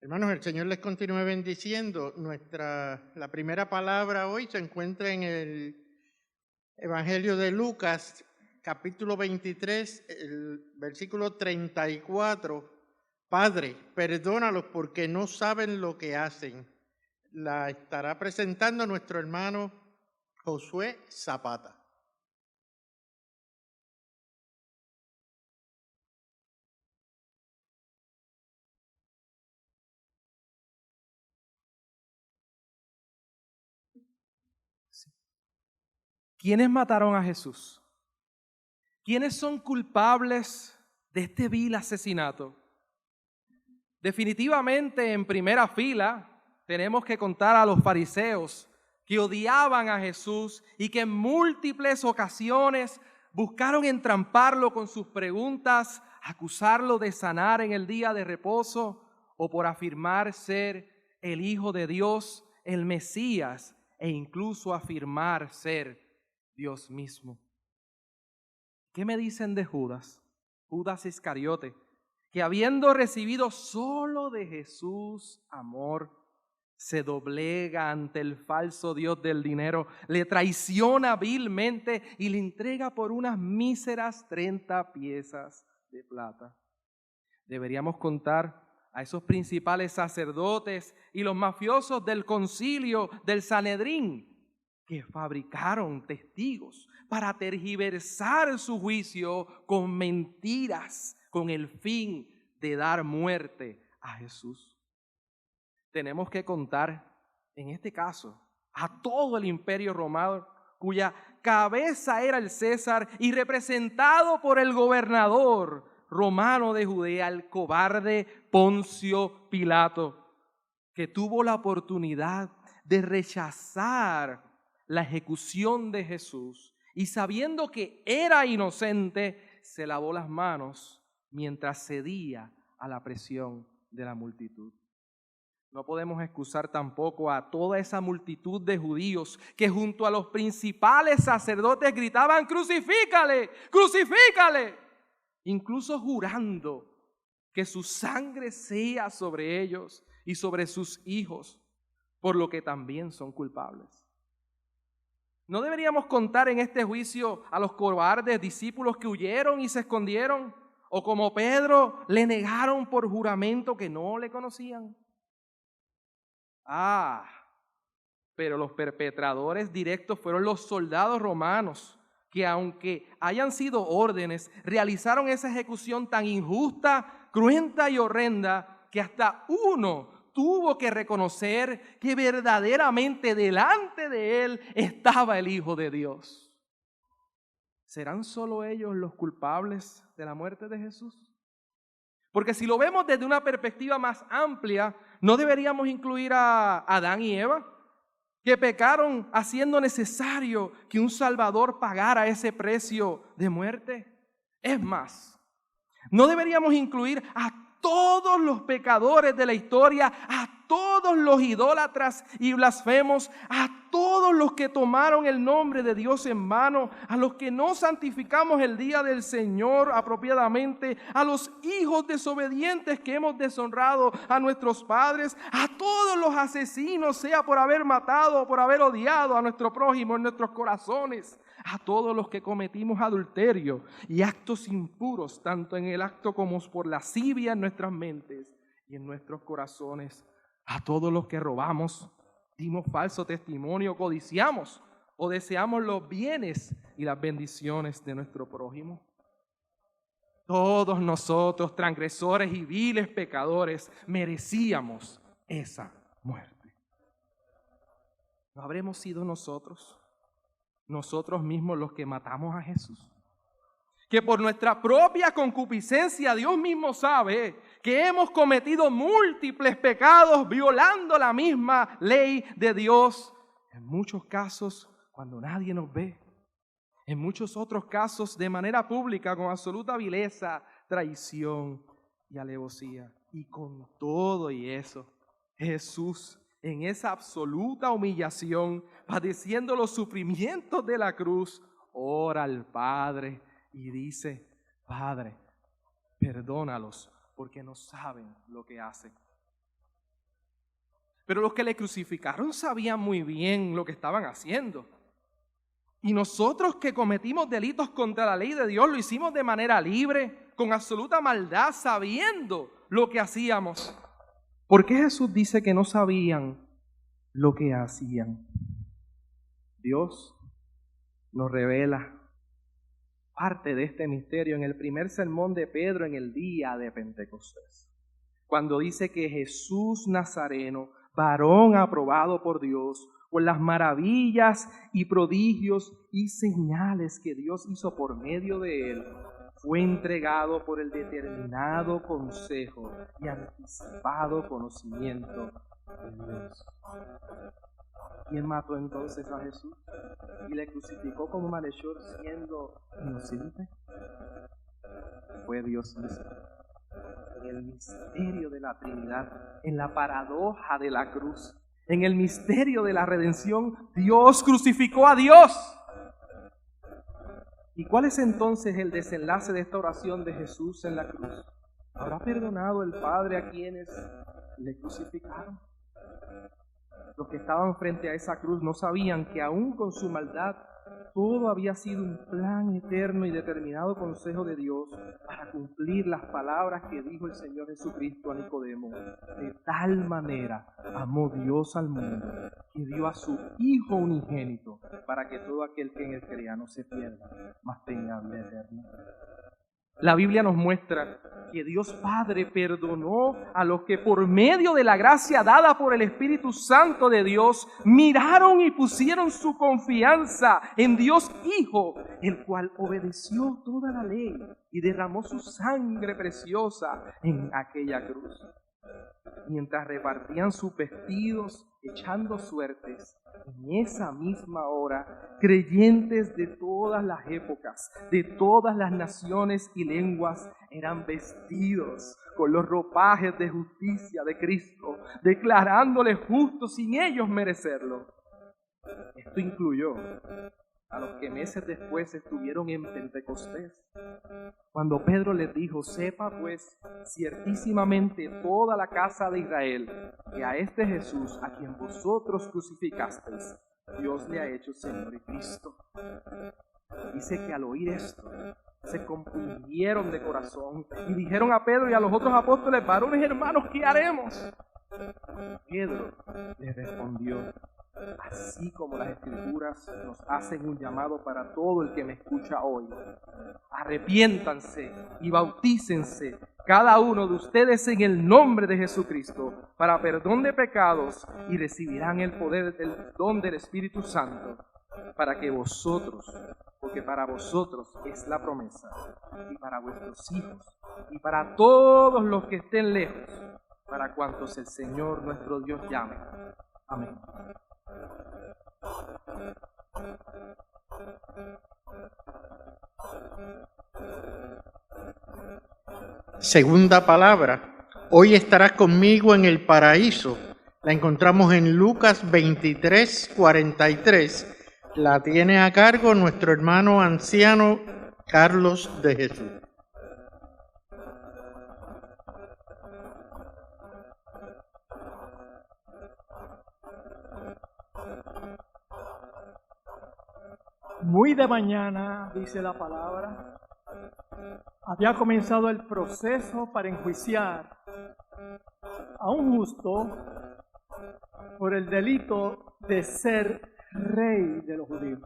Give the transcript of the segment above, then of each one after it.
Hermanos, el Señor les continúe bendiciendo. La primera palabra hoy se encuentra en el Evangelio de Lucas, capítulo 23, el versículo 34. Padre, perdónalos porque no saben lo que hacen. La estará presentando nuestro hermano Josué Zapata. ¿Quiénes mataron a Jesús? ¿Quiénes son culpables de este vil asesinato? Definitivamente, en primera fila, tenemos que contar a los fariseos que odiaban a Jesús y que en múltiples ocasiones buscaron entramparlo con sus preguntas, acusarlo de sanar en el día de reposo o por afirmar ser el Hijo de Dios, el Mesías, e incluso afirmar ser Dios mismo. ¿Qué me dicen de Judas? Judas Iscariote, que habiendo recibido solo de Jesús amor, se doblega ante el falso Dios del dinero, le traiciona vilmente y le entrega por unas míseras 30 piezas de plata. Deberíamos contar a esos principales sacerdotes y los mafiosos del concilio del Sanedrín, que fabricaron testigos para tergiversar su juicio con mentiras, con el fin de dar muerte a Jesús. Tenemos que contar, en este caso, a todo el imperio romano, cuya cabeza era el César y representado por el gobernador romano de Judea, el cobarde Poncio Pilato, que tuvo la oportunidad de rechazar la ejecución de Jesús y sabiendo que era inocente, se lavó las manos mientras cedía a la presión de la multitud. No podemos excusar tampoco a toda esa multitud de judíos que junto a los principales sacerdotes gritaban: ¡crucifícale! ¡Crucifícale! Incluso jurando que su sangre sea sobre ellos y sobre sus hijos, por lo que también son culpables. ¿No deberíamos contar en este juicio a los cobardes discípulos que huyeron y se escondieron? ¿O como Pedro le negaron por juramento que no le conocían? Pero los perpetradores directos fueron los soldados romanos, que aunque hayan sido órdenes, realizaron esa ejecución tan injusta, cruenta y horrenda que hasta uno tuvo que reconocer que verdaderamente delante de él estaba el Hijo de Dios. ¿Serán solo ellos los culpables de la muerte de Jesús? Porque si lo vemos desde una perspectiva más amplia, ¿no deberíamos incluir a Adán y Eva, que pecaron haciendo necesario que un Salvador pagara ese precio de muerte? Es más, ¿no deberíamos incluir a todos los pecadores de la historia, a todos los idólatras y blasfemos, a todos los que tomaron el nombre de Dios en vano, a los que no santificamos el día del Señor apropiadamente, a los hijos desobedientes que hemos deshonrado a nuestros padres, a todos los asesinos, sea por haber matado o por haber odiado a nuestro prójimo en nuestros corazones, a todos los que cometimos adulterio y actos impuros, tanto en el acto como por lascivia en nuestras mentes y en nuestros corazones, a todos los que robamos, dimos falso testimonio, codiciamos o deseamos los bienes y las bendiciones de nuestro prójimo. Todos nosotros, transgresores y viles pecadores, merecíamos esa muerte. ¿No habremos sido nosotros mismos los que matamos a Jesús? Que por nuestra propia concupiscencia Dios mismo sabe que hemos cometido múltiples pecados violando la misma ley de Dios. En muchos casos cuando nadie nos ve. En muchos otros casos de manera pública con absoluta vileza, traición y alevosía. Y con todo y eso, Jesús, en esa absoluta humillación, padeciendo los sufrimientos de la cruz, ora al Padre y dice: Padre, perdónalos porque no saben lo que hacen. Pero los que le crucificaron sabían muy bien lo que estaban haciendo. Y nosotros que cometimos delitos contra la ley de Dios, lo hicimos de manera libre, con absoluta maldad, sabiendo lo que hacíamos. ¿Por qué Jesús dice que no sabían lo que hacían? Dios nos revela parte de este misterio en el primer sermón de Pedro en el día de Pentecostés, cuando dice que Jesús Nazareno, varón aprobado por Dios, por las maravillas y prodigios y señales que Dios hizo por medio de él, fue entregado por el determinado consejo y anticipado conocimiento de Dios. ¿Quién mató entonces a Jesús y le crucificó como malhechor siendo inocente? Fue Dios mismo. En el misterio de la Trinidad, en la paradoja de la cruz, en el misterio de la redención, Dios crucificó a Dios. ¿Y cuál es entonces el desenlace de esta oración de Jesús en la cruz? ¿Habrá perdonado el Padre a quienes le crucificaron? Los que estaban frente a esa cruz no sabían que aún con su maldad todo había sido un plan eterno y determinado consejo de Dios para cumplir las palabras que dijo el Señor Jesucristo a Nicodemo. De tal manera amó Dios al mundo que dio a su Hijo unigénito para que todo aquel que en él crea no se pierda, mas tenga vida eterna. La Biblia nos muestra que Dios Padre perdonó a los que por medio de la gracia dada por el Espíritu Santo de Dios miraron y pusieron su confianza en Dios Hijo, el cual obedeció toda la ley y derramó su sangre preciosa en aquella cruz. Mientras repartían sus vestidos, echando suertes, en esa misma hora, creyentes de todas las épocas, de todas las naciones y lenguas, eran vestidos con los ropajes de justicia de Cristo, declarándole justos sin ellos merecerlo. Esto incluyó a los que meses después estuvieron en Pentecostés, cuando Pedro les dijo: sepa pues ciertísimamente toda la casa de Israel que a este Jesús, a quien vosotros crucificasteis, Dios le ha hecho Señor y Cristo. Dice que al oír esto se compungieron de corazón y dijeron a Pedro y a los otros apóstoles: varones hermanos, ¿qué haremos? Pedro les respondió: así como las Escrituras nos hacen un llamado para todo el que me escucha hoy, arrepiéntanse y bautícense cada uno de ustedes en el nombre de Jesucristo para perdón de pecados y recibirán el poder del don del Espíritu Santo, para que vosotros, porque para vosotros es la promesa, y para vuestros hijos, y para todos los que estén lejos, para cuantos el Señor nuestro Dios llame. Amén. Segunda palabra: hoy estarás conmigo en el paraíso. La encontramos en Lucas 23:43. La tiene a cargo nuestro hermano anciano Carlos de Jesús. Muy de mañana, dice la palabra, había comenzado el proceso para enjuiciar a un justo por el delito de ser rey de los judíos.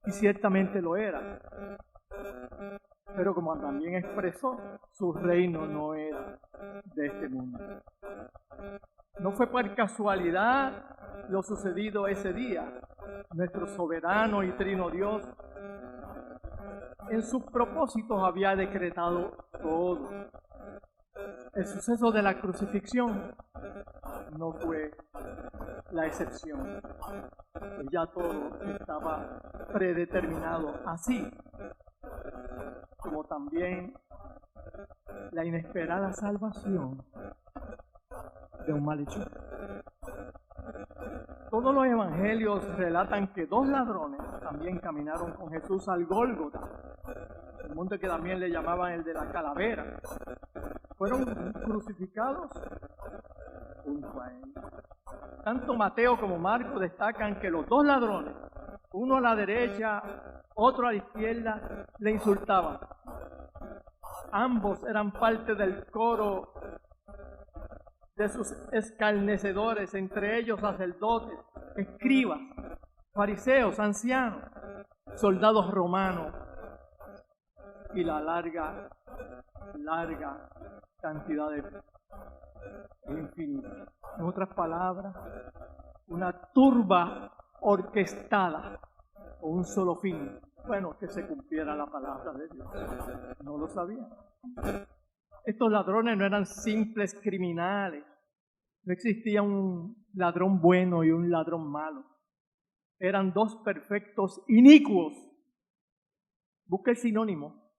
Y ciertamente lo era. Pero como también expresó, su reino no era de este mundo. No fue por casualidad lo sucedido ese día. Nuestro soberano y trino Dios en sus propósitos había decretado todo. El suceso de la crucifixión no fue la excepción. Ya todo estaba predeterminado, así como también la inesperada salvación de un malhechor. Todos los evangelios relatan que dos ladrones también caminaron con Jesús al Gólgota, el monte que también le llamaban el de la calavera. Fueron crucificados junto a él. Tanto Mateo como Marcos destacan que los dos ladrones, uno a la derecha, otro a la izquierda, le insultaban. Ambos eran parte del coro de sus escarnecedores, entre ellos sacerdotes, escribas, fariseos, ancianos, soldados romanos y la larga cantidad de infinita. En otras palabras, una turba orquestada con un solo fin. Bueno, que se cumpliera la palabra de Dios. No lo sabían. Estos ladrones no eran simples criminales. No existía un ladrón bueno y un ladrón malo. Eran dos perfectos inicuos. Busca el sinónimo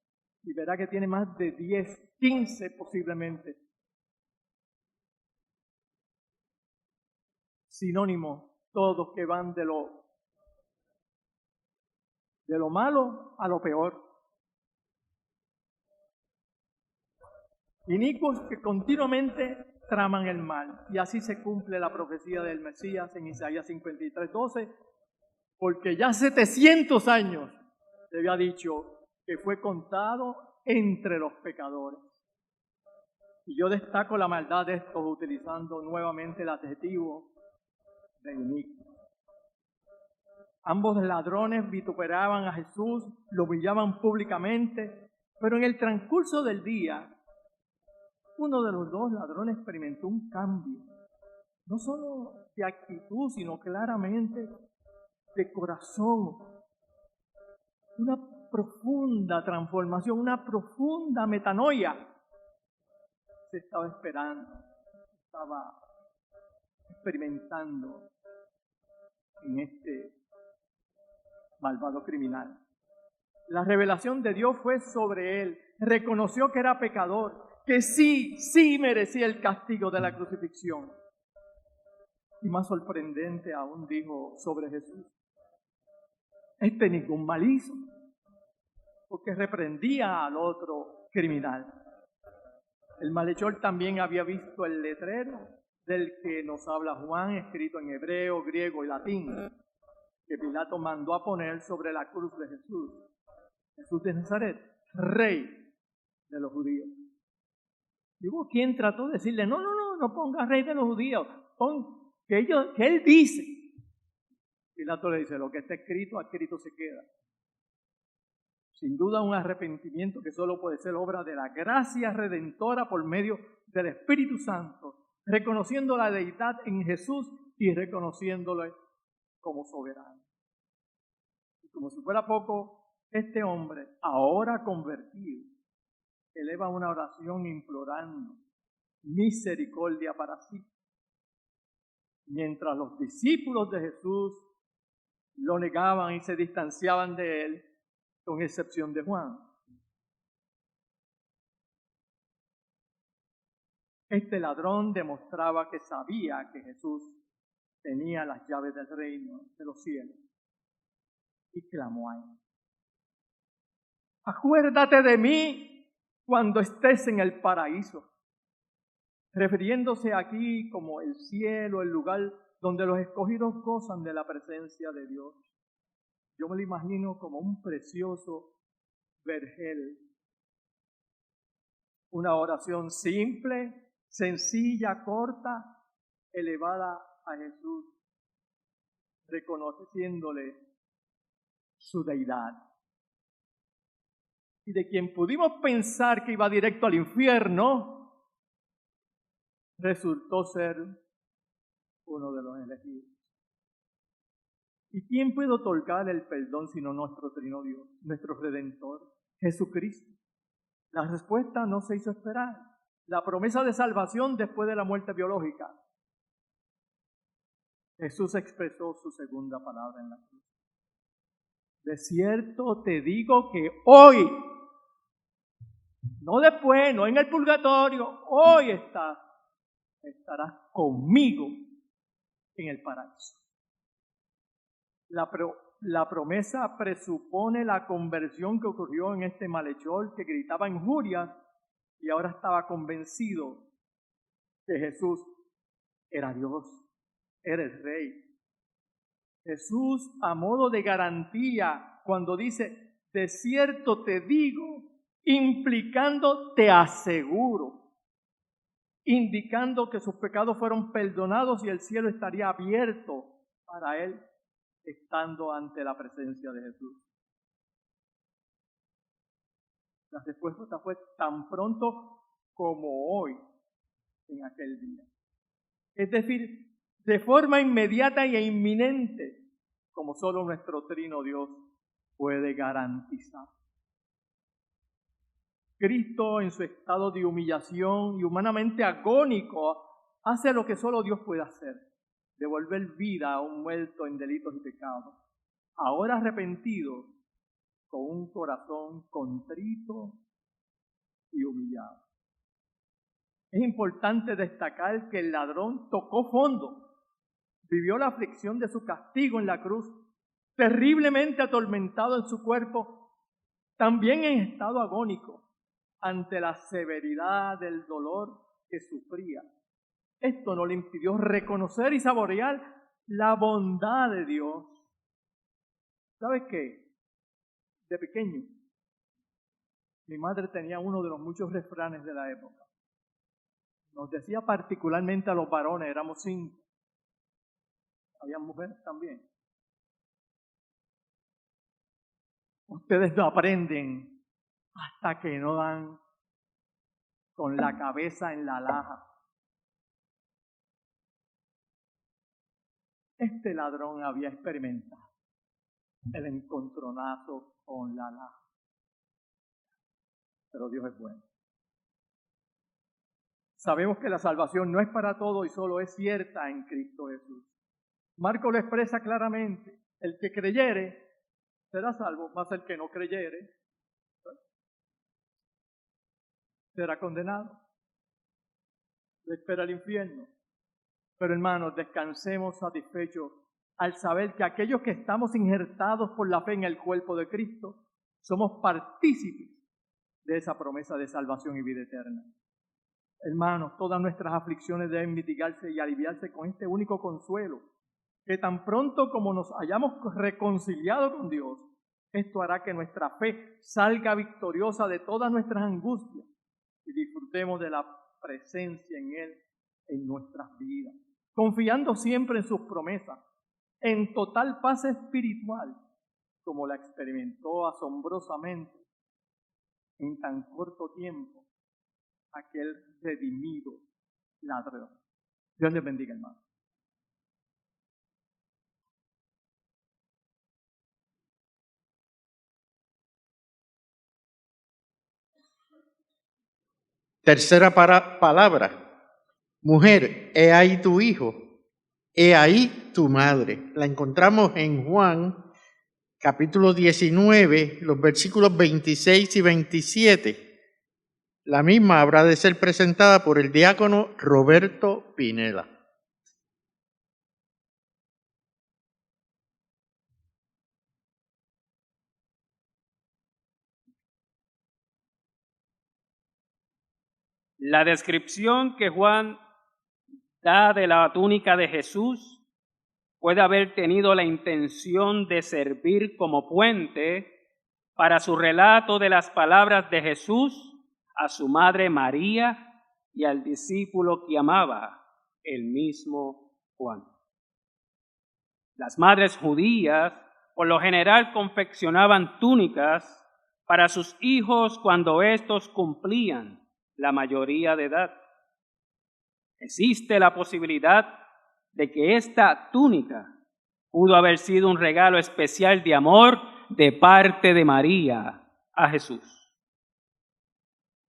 y verá que tiene más de 10, 15 posiblemente. Sinónimos, todos que van de lo malo a lo peor. Inicuos que continuamente traman el mal. Y así se cumple la profecía del Mesías en Isaías 53:12, porque ya 700 años se había dicho que fue contado entre los pecadores. Y yo destaco la maldad de estos utilizando nuevamente el adjetivo de inicuo. Ambos ladrones vituperaban a Jesús, lo humillaban públicamente, pero en el transcurso del día, uno de los dos ladrones experimentó un cambio, no solo de actitud, sino claramente de corazón. Una profunda transformación, una profunda metanoia se estaba esperando, estaba experimentando en este malvado criminal. La revelación de Dios fue sobre él. Reconoció que era pecador, que sí merecía el castigo de la crucifixión. Y más sorprendente aún dijo sobre Jesús: este ningún mal hizo, porque reprendía al otro criminal. El malhechor también había visto el letrero del que nos habla Juan, escrito en hebreo, griego y latín, que Pilato mandó a poner sobre la cruz de Jesús. Jesús de Nazaret, rey de los judíos. Y hubo quien trató de decirle: no ponga rey de los judíos, pon que él dice. Pilato le dice: lo que está escrito, escrito se queda. Sin duda un arrepentimiento que solo puede ser obra de la gracia redentora por medio del Espíritu Santo, reconociendo la deidad en Jesús y reconociéndole como soberano. Y como si fuera poco, este hombre, ahora convertido, eleva una oración implorando misericordia para sí, mientras los discípulos de Jesús lo negaban y se distanciaban de él, con excepción de Juan. Este ladrón demostraba que sabía que Jesús tenía las llaves del reino de los cielos y clamó a él: acuérdate de mí cuando estés en el paraíso, refiriéndose aquí como el cielo, el lugar donde los escogidos gozan de la presencia de Dios. Yo me lo imagino como un precioso vergel, una oración simple, sencilla, corta, elevada a Jesús, reconociéndole su deidad. Y de quien pudimos pensar que iba directo al infierno, resultó ser uno de los elegidos. ¿Y quién puede otorgar el perdón sino nuestro Trino Dios, nuestro Redentor, Jesucristo? La respuesta no se hizo esperar. La promesa de salvación después de la muerte biológica. Jesús expresó su segunda palabra en la cruz: de cierto te digo que hoy, no después, no en el purgatorio, hoy estarás conmigo en el paraíso. La promesa presupone la conversión que ocurrió en este malhechor que gritaba injurias y ahora estaba convencido que Jesús era Dios, era el Rey. Jesús, a modo de garantía, cuando dice, de cierto te digo, implicando te aseguro, indicando que sus pecados fueron perdonados y el cielo estaría abierto para él, estando ante la presencia de Jesús. La respuesta fue tan pronto como hoy, en aquel día. Es decir, de forma inmediata e inminente, como solo nuestro Trino Dios puede garantizar. Cristo, en su estado de humillación y humanamente agónico, hace lo que solo Dios puede hacer: devolver vida a un muerto en delitos y pecados, ahora arrepentido, con un corazón contrito y humillado. Es importante destacar que el ladrón tocó fondo, vivió la aflicción de su castigo en la cruz, terriblemente atormentado en su cuerpo, también en estado agónico, ante la severidad del dolor que sufría. Esto no le impidió reconocer y saborear la bondad de Dios. ¿Sabes qué? De pequeño, mi madre tenía uno de los muchos refranes de la época. Nos decía particularmente a los varones, éramos 5. Había mujeres también. Ustedes no aprenden hasta que no dan con la cabeza en la laja. Este ladrón había experimentado el encontronazo con la laja. Pero Dios es bueno. Sabemos que la salvación no es para todo y solo es cierta en Cristo Jesús. Marcos lo expresa claramente: el que creyere será salvo, mas el que no creyere será condenado. Le espera el infierno. Pero hermanos, descansemos satisfechos al saber que aquellos que estamos injertados por la fe en el cuerpo de Cristo somos partícipes de esa promesa de salvación y vida eterna. Hermanos, todas nuestras aflicciones deben mitigarse y aliviarse con este único consuelo, que tan pronto como nos hayamos reconciliado con Dios, esto hará que nuestra fe salga victoriosa de todas nuestras angustias y disfrutemos de la presencia en Él en nuestras vidas, confiando siempre en sus promesas, en total paz espiritual, como la experimentó asombrosamente en tan corto tiempo aquel redimido ladrón. Dios les bendiga, hermano. Tercera palabra. Mujer, he ahí tu hijo, he ahí tu madre. La encontramos en Juan, capítulo 19, los versículos 26 y 27. La misma habrá de ser presentada por el diácono Roberto Pinela. La descripción que Juan da de la túnica de Jesús puede haber tenido la intención de servir como puente para su relato de las palabras de Jesús a su madre María y al discípulo que amaba, el mismo Juan. Las madres judías por lo general confeccionaban túnicas para sus hijos cuando éstos cumplían la mayoría de edad. Existe la posibilidad de que esta túnica pudo haber sido un regalo especial de amor de parte de María a Jesús.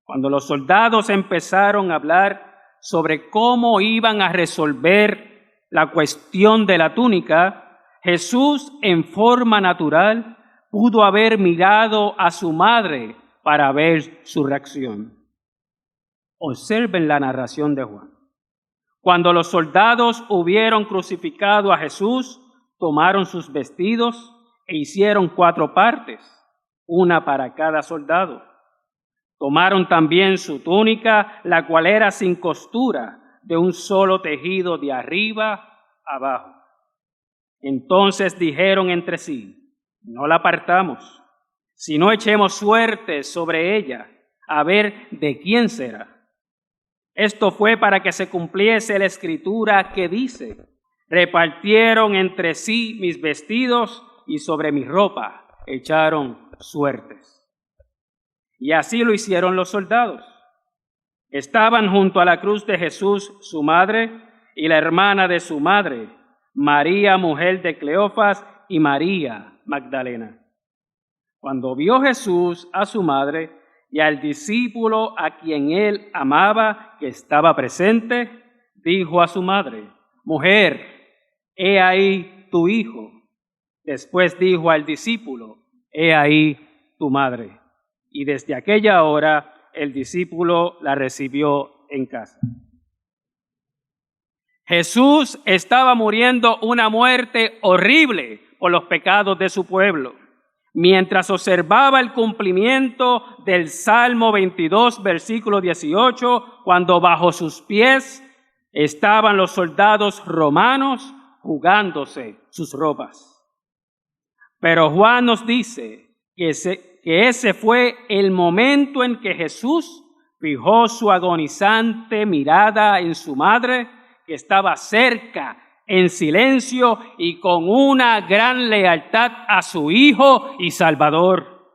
Cuando los soldados empezaron a hablar sobre cómo iban a resolver la cuestión de la túnica, Jesús, en forma natural, pudo haber mirado a su madre para ver su reacción. Observen la narración de Juan. Cuando los soldados hubieron crucificado a Jesús, tomaron sus vestidos e hicieron 4 partes, una para cada soldado. Tomaron también su túnica, la cual era sin costura, de un solo tejido de arriba abajo. Entonces dijeron entre sí: no la partamos, sino echemos suerte sobre ella, a ver de quién será. Esto fue para que se cumpliese la escritura que dice: repartieron entre sí mis vestidos y sobre mi ropa echaron suertes. Y así lo hicieron los soldados. Estaban junto a la cruz de Jesús su madre y la hermana de su madre, María, mujer de Cleofas, y María Magdalena. Cuando vio Jesús a su madre y al discípulo a quien él amaba que estaba presente, dijo a su madre: mujer, he ahí tu hijo. Después dijo al discípulo: he ahí tu madre. Y desde aquella hora el discípulo la recibió en casa. Jesús estaba muriendo una muerte horrible por los pecados de su pueblo, mientras observaba el cumplimiento del Salmo 22, versículo 18, cuando bajo sus pies estaban los soldados romanos jugándose sus ropas. Pero Juan nos dice que ese fue el momento en que Jesús fijó su agonizante mirada en su madre, que estaba cerca, en silencio y con una gran lealtad a su Hijo y Salvador.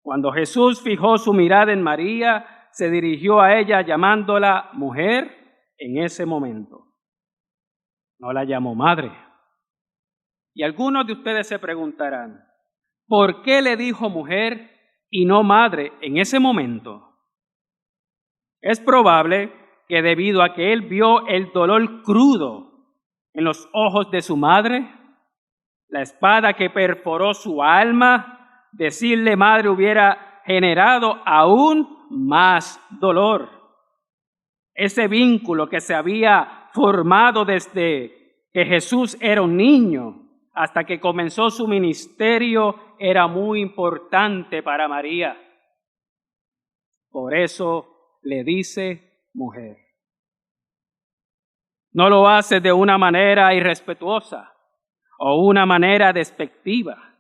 Cuando Jesús fijó su mirada en María, se dirigió a ella llamándola mujer en ese momento. No la llamó madre. Y algunos de ustedes se preguntarán: ¿por qué le dijo mujer y no madre en ese momento? Es probable que debido a que él vio el dolor crudo en los ojos de su madre, la espada que perforó su alma, decirle madre hubiera generado aún más dolor. Ese vínculo que se había formado desde que Jesús era un niño hasta que comenzó su ministerio era muy importante para María. Por eso le dice mujer. No lo hace de una manera irrespetuosa o una manera despectiva.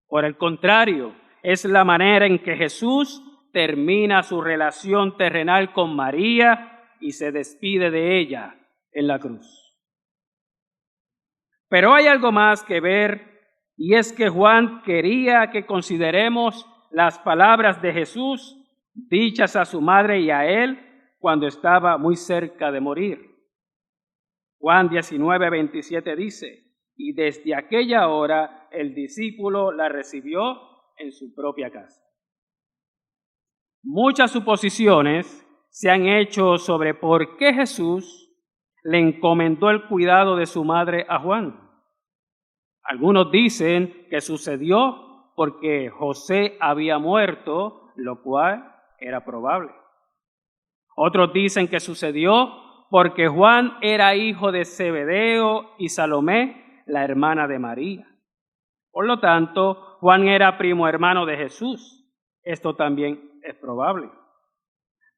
Por el contrario, es la manera en que Jesús termina su relación terrenal con María y se despide de ella en la cruz. Pero hay algo más que ver, y es que Juan quería que consideremos las palabras de Jesús dichas a su madre y a él cuando estaba muy cerca de morir. Juan 19:27 dice: y desde aquella hora el discípulo la recibió en su propia casa. Muchas suposiciones se han hecho sobre por qué Jesús le encomendó el cuidado de su madre a Juan. Algunos dicen que sucedió porque José había muerto, lo cual era probable. Otros dicen que sucedió porque Juan era hijo de Zebedeo y Salomé, la hermana de María. Por lo tanto, Juan era primo hermano de Jesús. Esto también es probable.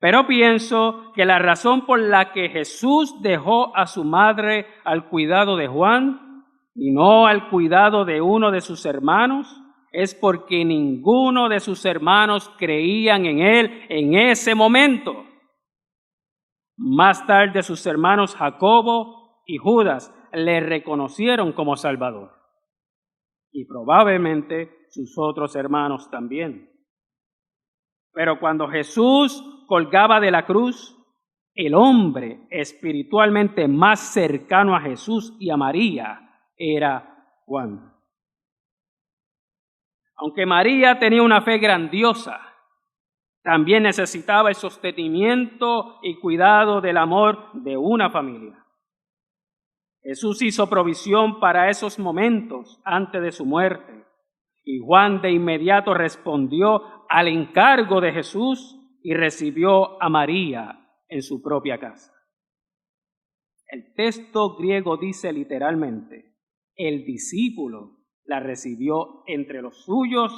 Pero pienso que la razón por la que Jesús dejó a su madre al cuidado de Juan y no al cuidado de uno de sus hermanos es porque ninguno de sus hermanos creían en él en ese momento. Más tarde sus hermanos Jacobo y Judas le reconocieron como Salvador. Y probablemente sus otros hermanos también. Pero cuando Jesús colgaba de la cruz, el hombre espiritualmente más cercano a Jesús y a María era Juan. Aunque María tenía una fe grandiosa, también necesitaba el sostenimiento y cuidado del amor de una familia. Jesús hizo provisión para esos momentos antes de su muerte, y Juan de inmediato respondió al encargo de Jesús y recibió a María en su propia casa. El texto griego dice literalmente: el discípulo la recibió entre los suyos,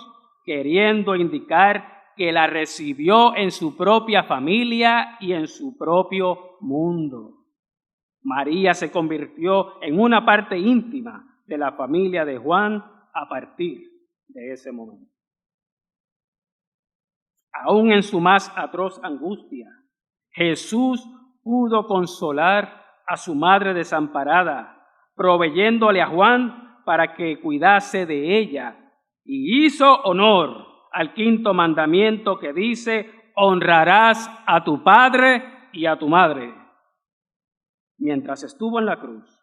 queriendo indicar que la recibió en su propia familia y en su propio mundo. María se convirtió en una parte íntima de la familia de Juan a partir de ese momento. Aún en su más atroz angustia, Jesús pudo consolar a su madre desamparada, proveyéndole a Juan para que cuidase de ella, y hizo honor al quinto mandamiento que dice: honrarás a tu padre y a tu madre. Mientras estuvo en la cruz,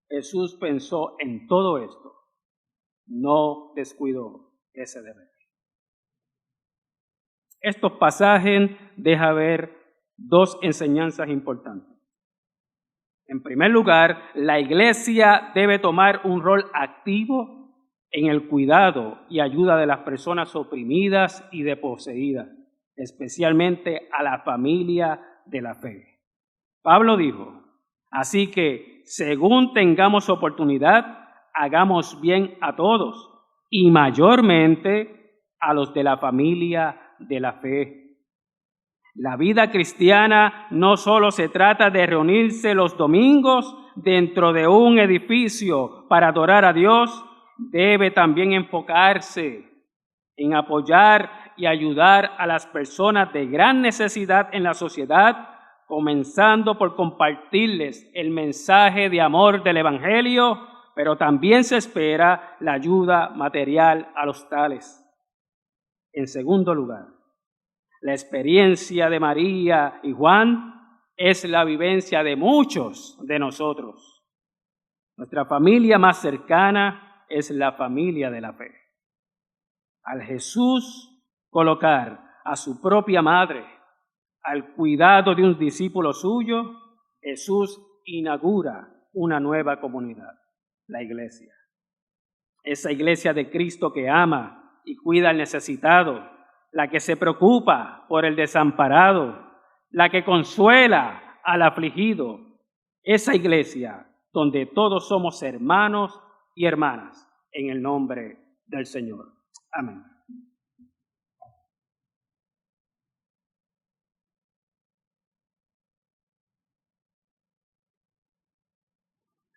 Jesús pensó en todo esto. No descuidó ese deber. Estos pasajes dejan ver dos enseñanzas importantes. En primer lugar, la iglesia debe tomar un rol activo en el cuidado y ayuda de las personas oprimidas y desposeídas, especialmente a la familia de la fe. Pablo dijo: así que, según tengamos oportunidad, hagamos bien a todos, y mayormente a los de la familia de la fe. La vida cristiana no solo se trata de reunirse los domingos dentro de un edificio para adorar a Dios, debe también enfocarse en apoyar y ayudar a las personas de gran necesidad en la sociedad, comenzando por compartirles el mensaje de amor del Evangelio, pero también se espera la ayuda material a los tales. En segundo lugar, la experiencia de María y Juan es la vivencia de muchos de nosotros. Nuestra familia más cercana es la familia de la fe. Al Jesús colocar a su propia madre al cuidado de un discípulo suyo, Jesús inaugura una nueva comunidad, la iglesia. Esa iglesia de Cristo que ama y cuida al necesitado, la que se preocupa por el desamparado, la que consuela al afligido. Esa iglesia donde todos somos hermanos y hermanas en el nombre del Señor. Amén.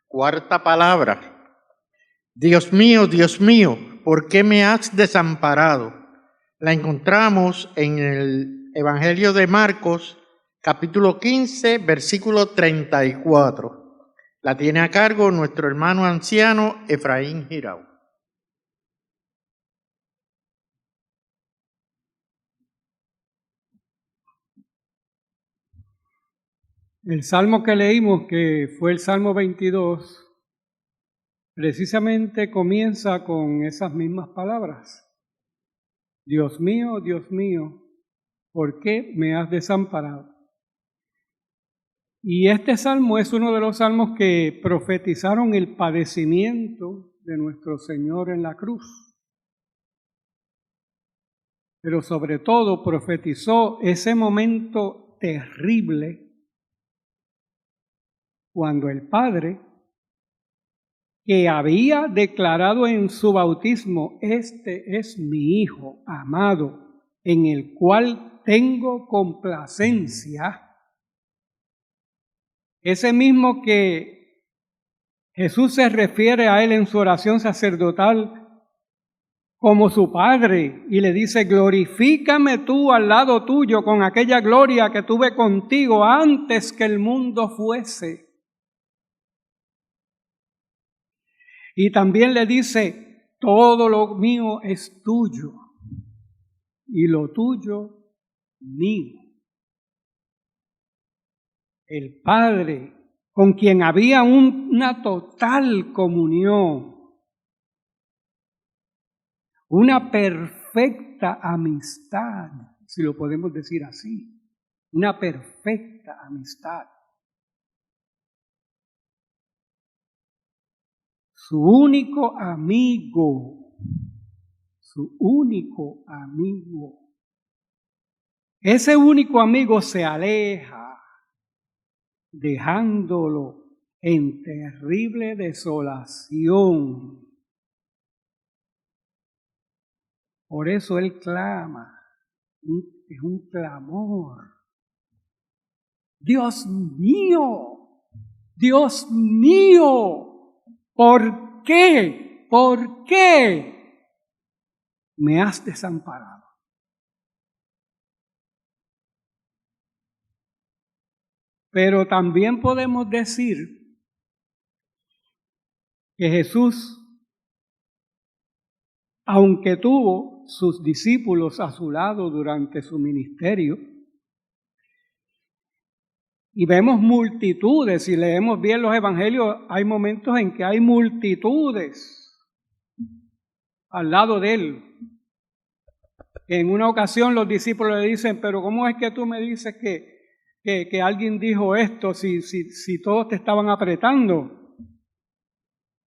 Cuarta palabra. Dios mío, ¿por qué me has desamparado? La encontramos en el Evangelio de Marcos, capítulo 15, versículo 34. La tiene a cargo nuestro hermano anciano Efraín Girau. El salmo que leímos, que fue el Salmo 22, precisamente comienza con esas mismas palabras. Dios mío, ¿por qué me has desamparado? Y este salmo es uno de los salmos que profetizaron el padecimiento de nuestro Señor en la cruz. Pero sobre todo profetizó ese momento terrible cuando el Padre, que había declarado en su bautismo: este es mi Hijo amado, en el cual tengo complacencia, ese mismo que Jesús se refiere a él en su oración sacerdotal como su Padre, y le dice: glorifícame tú al lado tuyo con aquella gloria que tuve contigo antes que el mundo fuese. Y también le dice: todo lo mío es tuyo y lo tuyo mío. El Padre, con quien había una total comunión, una perfecta amistad, si lo podemos decir así, una perfecta amistad. Su único amigo. Ese único amigo se aleja, dejándolo en terrible desolación. Por eso él clama: Es un clamor. Dios mío, Dios mío, ¿por qué? ¿Por qué me has desamparado? Pero también podemos decir que Jesús, aunque tuvo sus discípulos a su lado durante su ministerio, y vemos multitudes, si leemos bien los evangelios, hay momentos en que hay multitudes al lado de él. En una ocasión los discípulos le dicen, pero ¿cómo es que tú me dices que alguien dijo esto si todos te estaban apretando?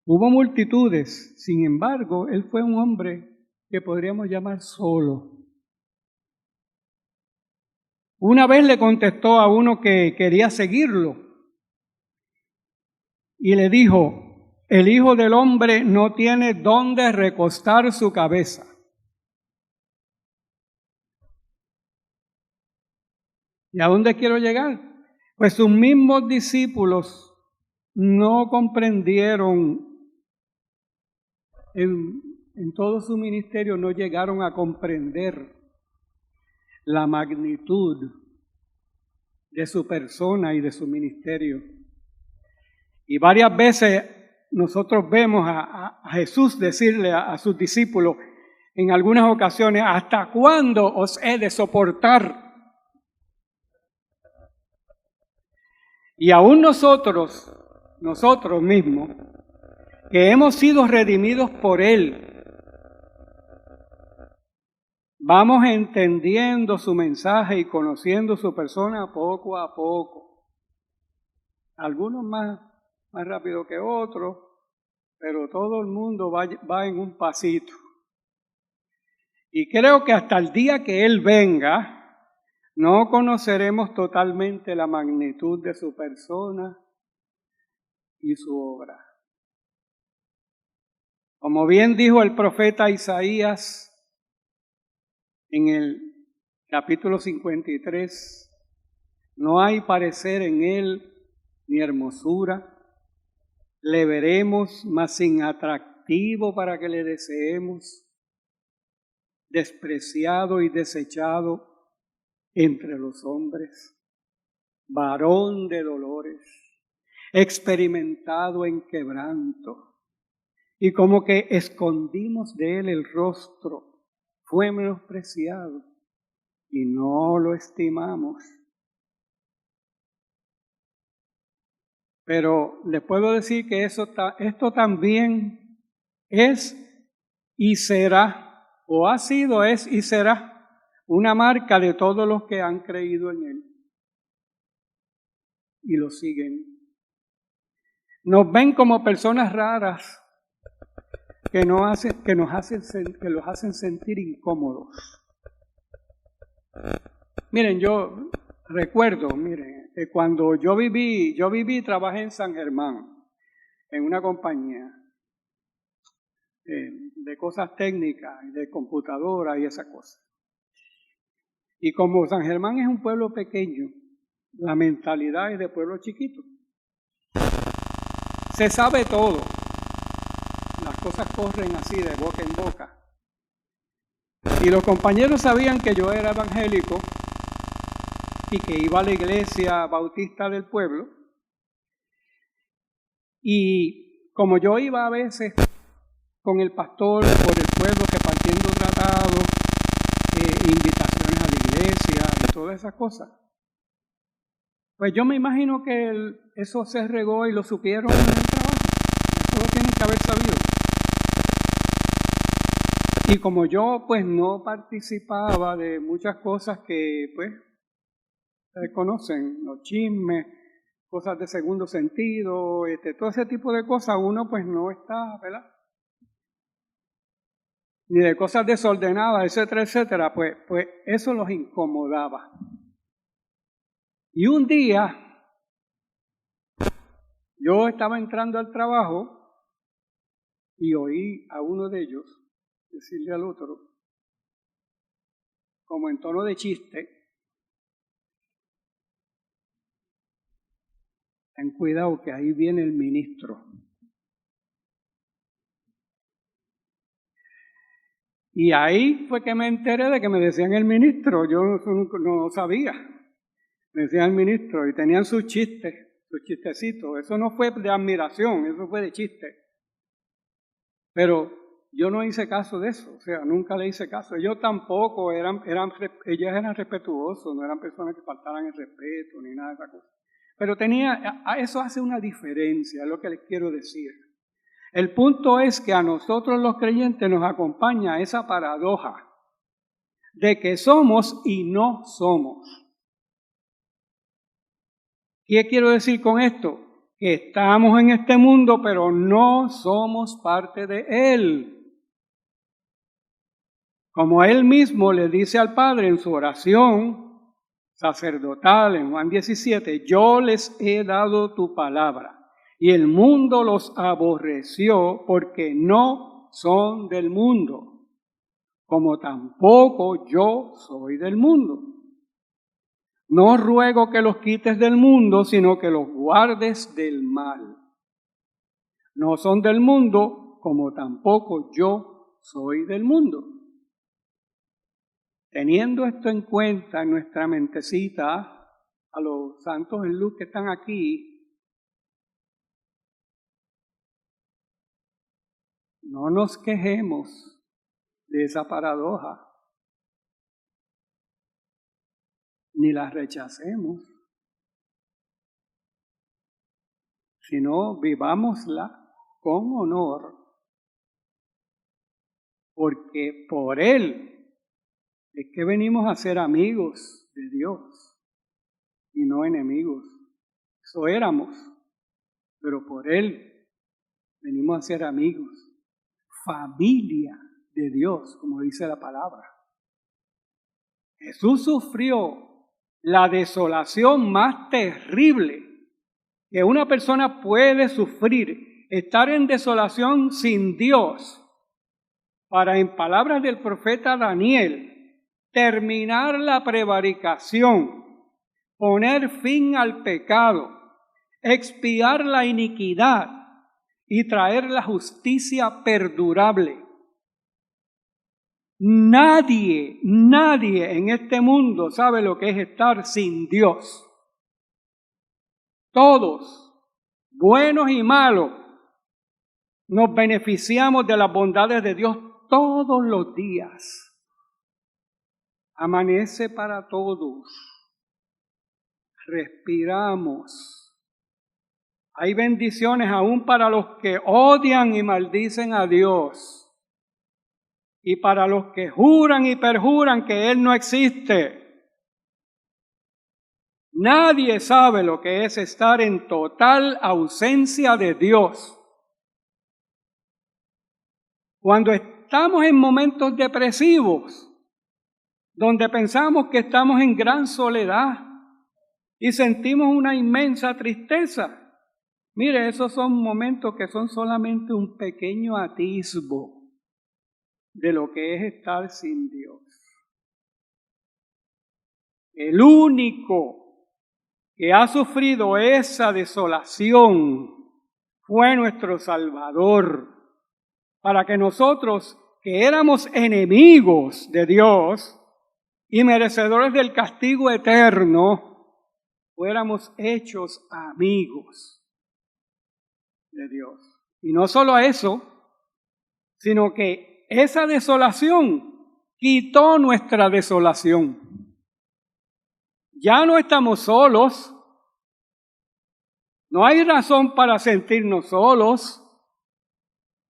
Hubo multitudes, sin embargo, él fue un hombre que podríamos llamar solo. Una vez le contestó a uno que quería seguirlo y le dijo, el Hijo del Hombre no tiene dónde recostar su cabeza. ¿Y a dónde quiero llegar? Pues sus mismos discípulos no comprendieron, en todo su ministerio no llegaron a comprender la magnitud de su persona y de su ministerio. Y varias veces nosotros vemos a Jesús decirle a sus discípulos en algunas ocasiones, ¿hasta cuándo os he de soportar? Y aún nosotros mismos, que hemos sido redimidos por Él, vamos entendiendo su mensaje y conociendo su persona poco a poco. Algunos más rápido que otros, pero todo el mundo va en un pasito. Y creo que hasta el día que Él venga, no conoceremos totalmente la magnitud de su persona y su obra. Como bien dijo el profeta Isaías, en el capítulo 53, no hay parecer en él ni hermosura, le veremos mas sin atractivo para que le deseemos, despreciado y desechado entre los hombres, varón de dolores, experimentado en quebranto, y como que escondimos de él el rostro, fue menospreciado y no lo estimamos. Pero les puedo decir que esto también es y será, o ha sido, es y será una marca de todos los que han creído en Él y lo siguen. Nos ven como personas raras que los hacen sentir incómodos. Miren, yo recuerdo, que cuando yo viví y trabajé en San Germán, en una compañía de cosas técnicas, de computadoras y esas cosas. Y como San Germán es un pueblo pequeño, la mentalidad es de pueblo chiquito. Se sabe todo. Las cosas corren así de boca en boca. Y los compañeros sabían que yo era evangélico y que iba a la iglesia bautista del pueblo. Y como yo iba a veces con el pastor por el pueblo repartiendo tratados, invitaciones a la iglesia y todas esas cosas, pues yo me imagino que eso se regó y lo supieron en el trabajo. Eso lo tienen que haber sabido. Y como yo pues no participaba de muchas cosas que pues conocen, los chismes, cosas de segundo sentido, todo ese tipo de cosas, uno pues no está, ¿verdad? Ni de cosas desordenadas, etcétera, etcétera, pues eso los incomodaba. Y un día, yo estaba entrando al trabajo y oí a uno de ellos decirle al otro, como en tono de chiste, ten cuidado que ahí viene el ministro. Y ahí fue que me enteré de que me decían el ministro, yo no sabía. Me decían el ministro y tenían sus chistes, sus chistecitos. Eso no fue de admiración, eso fue de chiste. Pero yo no hice caso de eso, o sea, nunca le hice caso. Ellos tampoco ellos eran respetuosos, no eran personas que faltaran el respeto ni nada de esa cosa. Pero eso hace una diferencia, es lo que les quiero decir. El punto es que a nosotros los creyentes nos acompaña esa paradoja de que somos y no somos. ¿Qué quiero decir con esto? Que estamos en este mundo, pero no somos parte de él. Como él mismo le dice al Padre en su oración sacerdotal en Juan 17, yo les he dado tu palabra. Y el mundo los aborreció porque no son del mundo, como tampoco yo soy del mundo. No ruego que los quites del mundo, sino que los guardes del mal. No son del mundo, como tampoco yo soy del mundo. Teniendo esto en cuenta en nuestra mentecita, a los santos en luz que están aquí, no nos quejemos de esa paradoja, ni la rechacemos, sino vivámosla con honor, porque por Él es que venimos a ser amigos de Dios y no enemigos. Eso éramos, pero por Él venimos a ser amigos. Familia de Dios, como dice la palabra. Jesús sufrió la desolación más terrible que una persona puede sufrir, estar en desolación sin Dios, para, en palabras del profeta Daniel, terminar la prevaricación, poner fin al pecado, expiar la iniquidad y traer la justicia perdurable. Nadie en este mundo sabe lo que es estar sin Dios. Todos, buenos y malos, nos beneficiamos de las bondades de Dios todos los días. Amanece para todos. Respiramos. Hay bendiciones aún para los que odian y maldicen a Dios. Y para los que juran y perjuran que Él no existe. Nadie sabe lo que es estar en total ausencia de Dios. Cuando estamos en momentos depresivos, donde pensamos que estamos en gran soledad y sentimos una inmensa tristeza, mire, esos son momentos que son solamente un pequeño atisbo de lo que es estar sin Dios. El único que ha sufrido esa desolación fue nuestro Salvador, para que nosotros, que éramos enemigos de Dios y merecedores del castigo eterno, fuéramos hechos amigos de Dios. Y no solo eso, sino que esa desolación quitó nuestra desolación. Ya no estamos solos, no hay razón para sentirnos solos.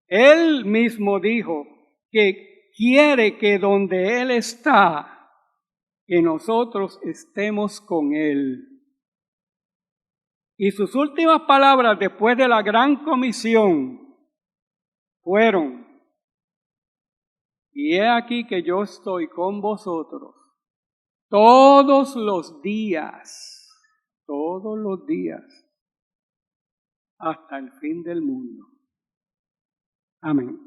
Él mismo dijo que quiere que donde Él está, que nosotros estemos con Él. Y sus últimas palabras después de la gran comisión fueron: y he aquí que yo estoy con vosotros todos los días, hasta el fin del mundo. Amén.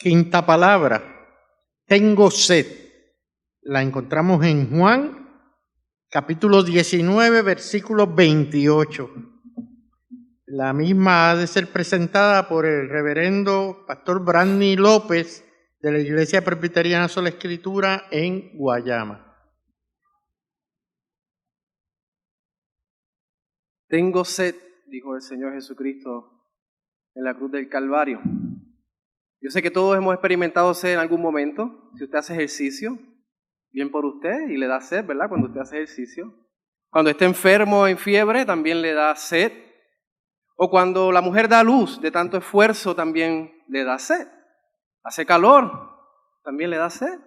Quinta palabra, tengo sed. La encontramos en Juan, capítulo 19, versículo 28. La misma ha de ser presentada por el reverendo pastor Brandy López de la Iglesia Presbiteriana Sola Escritura en Guayama. Tengo sed, dijo el Señor Jesucristo en la cruz del Calvario. Yo sé que todos hemos experimentado sed en algún momento. Si usted hace ejercicio, bien por usted y le da sed, ¿verdad? Cuando usted hace ejercicio. Cuando está enfermo, en fiebre, también le da sed. O cuando la mujer da luz de tanto esfuerzo, también le da sed. Hace calor, también le da sed.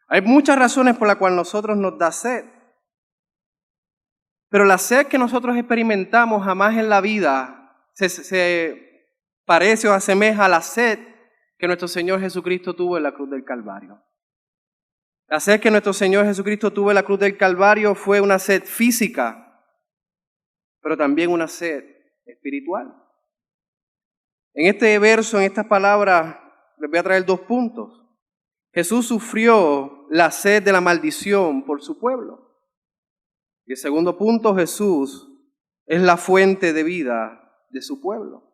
Hay muchas razones por las cuales nosotros nos da sed. Pero la sed que nosotros experimentamos jamás en la vida se parece o asemeja a la sed que nuestro Señor Jesucristo tuvo en la cruz del Calvario. La sed que nuestro Señor Jesucristo tuvo en la cruz del Calvario fue una sed física, pero también una sed espiritual. En este verso, en estas palabras, les voy a traer 2 puntos. Jesús sufrió la sed de la maldición por su pueblo. Y el segundo punto, Jesús es la fuente de vida de su pueblo.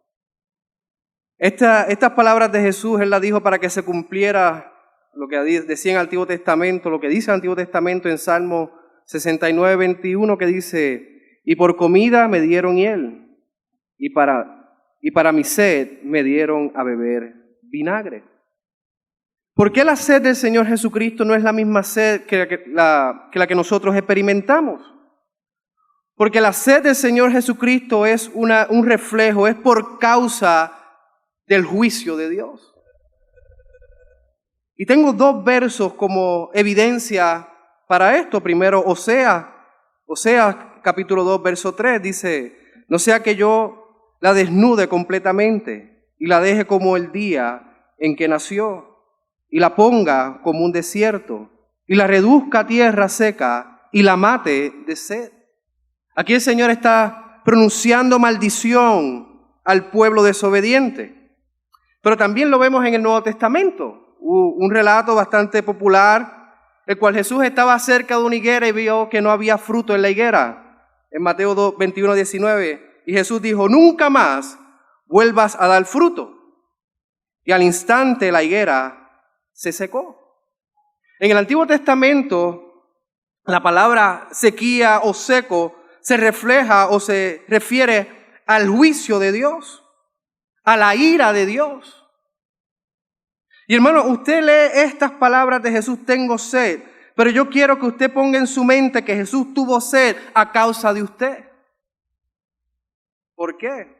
Estas palabras de Jesús, Él las dijo para que se cumpliera lo que decía en el Antiguo Testamento, lo que dice el Antiguo Testamento en Salmo 69, 21, que dice: y por comida me dieron hiel, y para mi sed me dieron a beber vinagre. ¿Por qué la sed del Señor Jesucristo no es la misma sed que la que nosotros experimentamos? Porque la sed del Señor Jesucristo es un reflejo, es por causa del juicio de Dios. Y tengo 2 versos como evidencia para esto. Primero, Oseas capítulo 2, verso 3, dice: no sea que yo la desnude completamente y la deje como el día en que nació, y la ponga como un desierto, y la reduzca a tierra seca, y la mate de sed. Aquí el Señor está pronunciando maldición al pueblo desobediente. Pero también lo vemos en el Nuevo Testamento. Un relato bastante popular, el cual Jesús estaba cerca de una higuera y vio que no había fruto en la higuera. En Mateo 21, 19. Y Jesús dijo: nunca más vuelvas a dar fruto. Y al instante la higuera se secó. En el Antiguo Testamento, la palabra sequía o seco se refleja o se refiere al juicio de Dios, a la ira de Dios. Y hermano, usted lee estas palabras de Jesús: tengo sed, pero yo quiero que usted ponga en su mente que Jesús tuvo sed a causa de usted. ¿Por qué?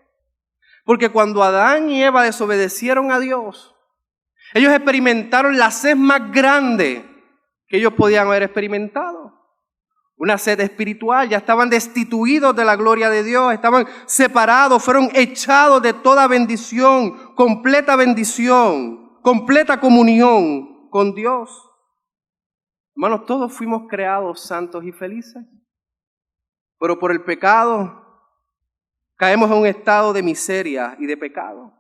Porque cuando Adán y Eva desobedecieron a Dios, ellos experimentaron la sed más grande que ellos podían haber experimentado. Una sed espiritual. Ya estaban destituidos de la gloria de Dios, estaban separados, fueron echados de toda bendición, completa comunión con Dios. Hermanos, todos fuimos creados santos y felices, pero por el pecado caemos en un estado de miseria y de pecado.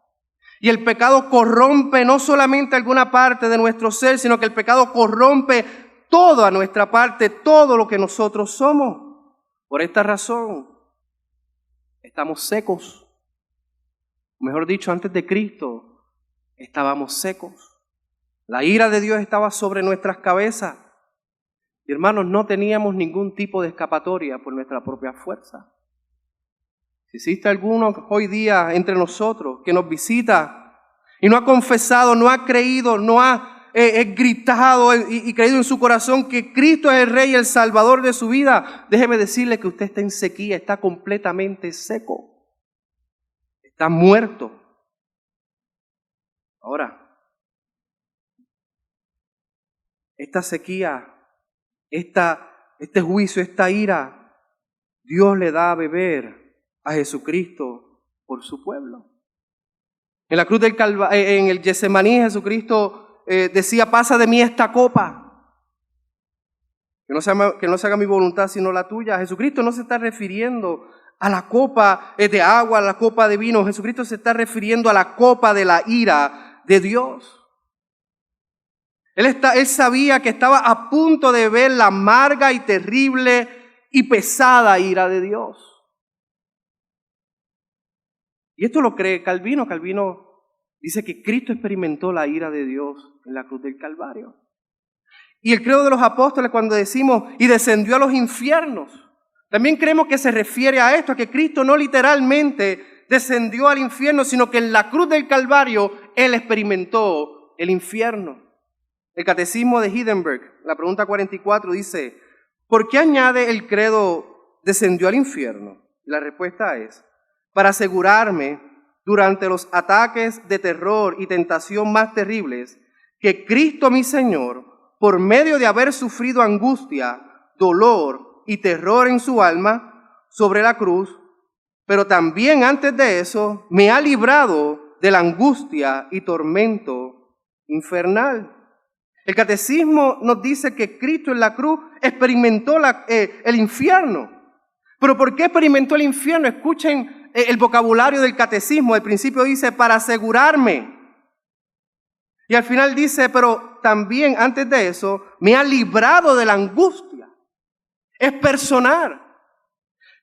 Y el pecado corrompe no solamente alguna parte de nuestro ser, sino que el pecado corrompe toda nuestra parte, todo lo que nosotros somos. Por esta razón, estamos secos. Mejor dicho, antes de Cristo, estábamos secos. La ira de Dios estaba sobre nuestras cabezas. Y hermanos, no teníamos ningún tipo de escapatoria por nuestra propia fuerza. Si existe alguno hoy día entre nosotros que nos visita y no ha confesado, no ha creído, no ha gritado y creído en su corazón que Cristo es el Rey y el Salvador de su vida, déjeme decirle que usted está en sequía, está completamente seco, está muerto. Ahora, esta sequía, este juicio, esta ira, Dios le da a beber a Jesucristo por su pueblo. En la cruz del Calvario, en el Getsemaní, Jesucristo decía: pasa de mí esta copa, que no se haga mi voluntad sino la tuya. Jesucristo no se está refiriendo a la copa de agua, a la copa de vino. Jesucristo se está refiriendo a la copa de la ira de Dios. Él sabía que estaba a punto de ver la amarga y terrible y pesada ira de Dios. Y esto lo cree Calvino. Calvino dice que Cristo experimentó la ira de Dios en la cruz del Calvario. Y el credo de los apóstoles, cuando decimos y descendió a los infiernos, también creemos que se refiere a esto, a que Cristo no literalmente descendió al infierno, sino que en la cruz del Calvario Él experimentó el infierno. El Catecismo de Heidelberg, la pregunta 44, dice: ¿por qué añade el credo descendió al infierno? La respuesta es: para asegurarme durante los ataques de terror y tentación más terribles que Cristo mi Señor, por medio de haber sufrido angustia, dolor y terror en su alma sobre la cruz, pero también antes de eso me ha librado de la angustia y tormento infernal. El Catecismo nos dice que Cristo en la cruz experimentó el infierno. ¿Pero por qué experimentó el infierno? Escuchen el vocabulario del Catecismo. Al principio dice, para asegurarme. Y al final dice, pero también antes de eso, me ha librado de la angustia. Es personal.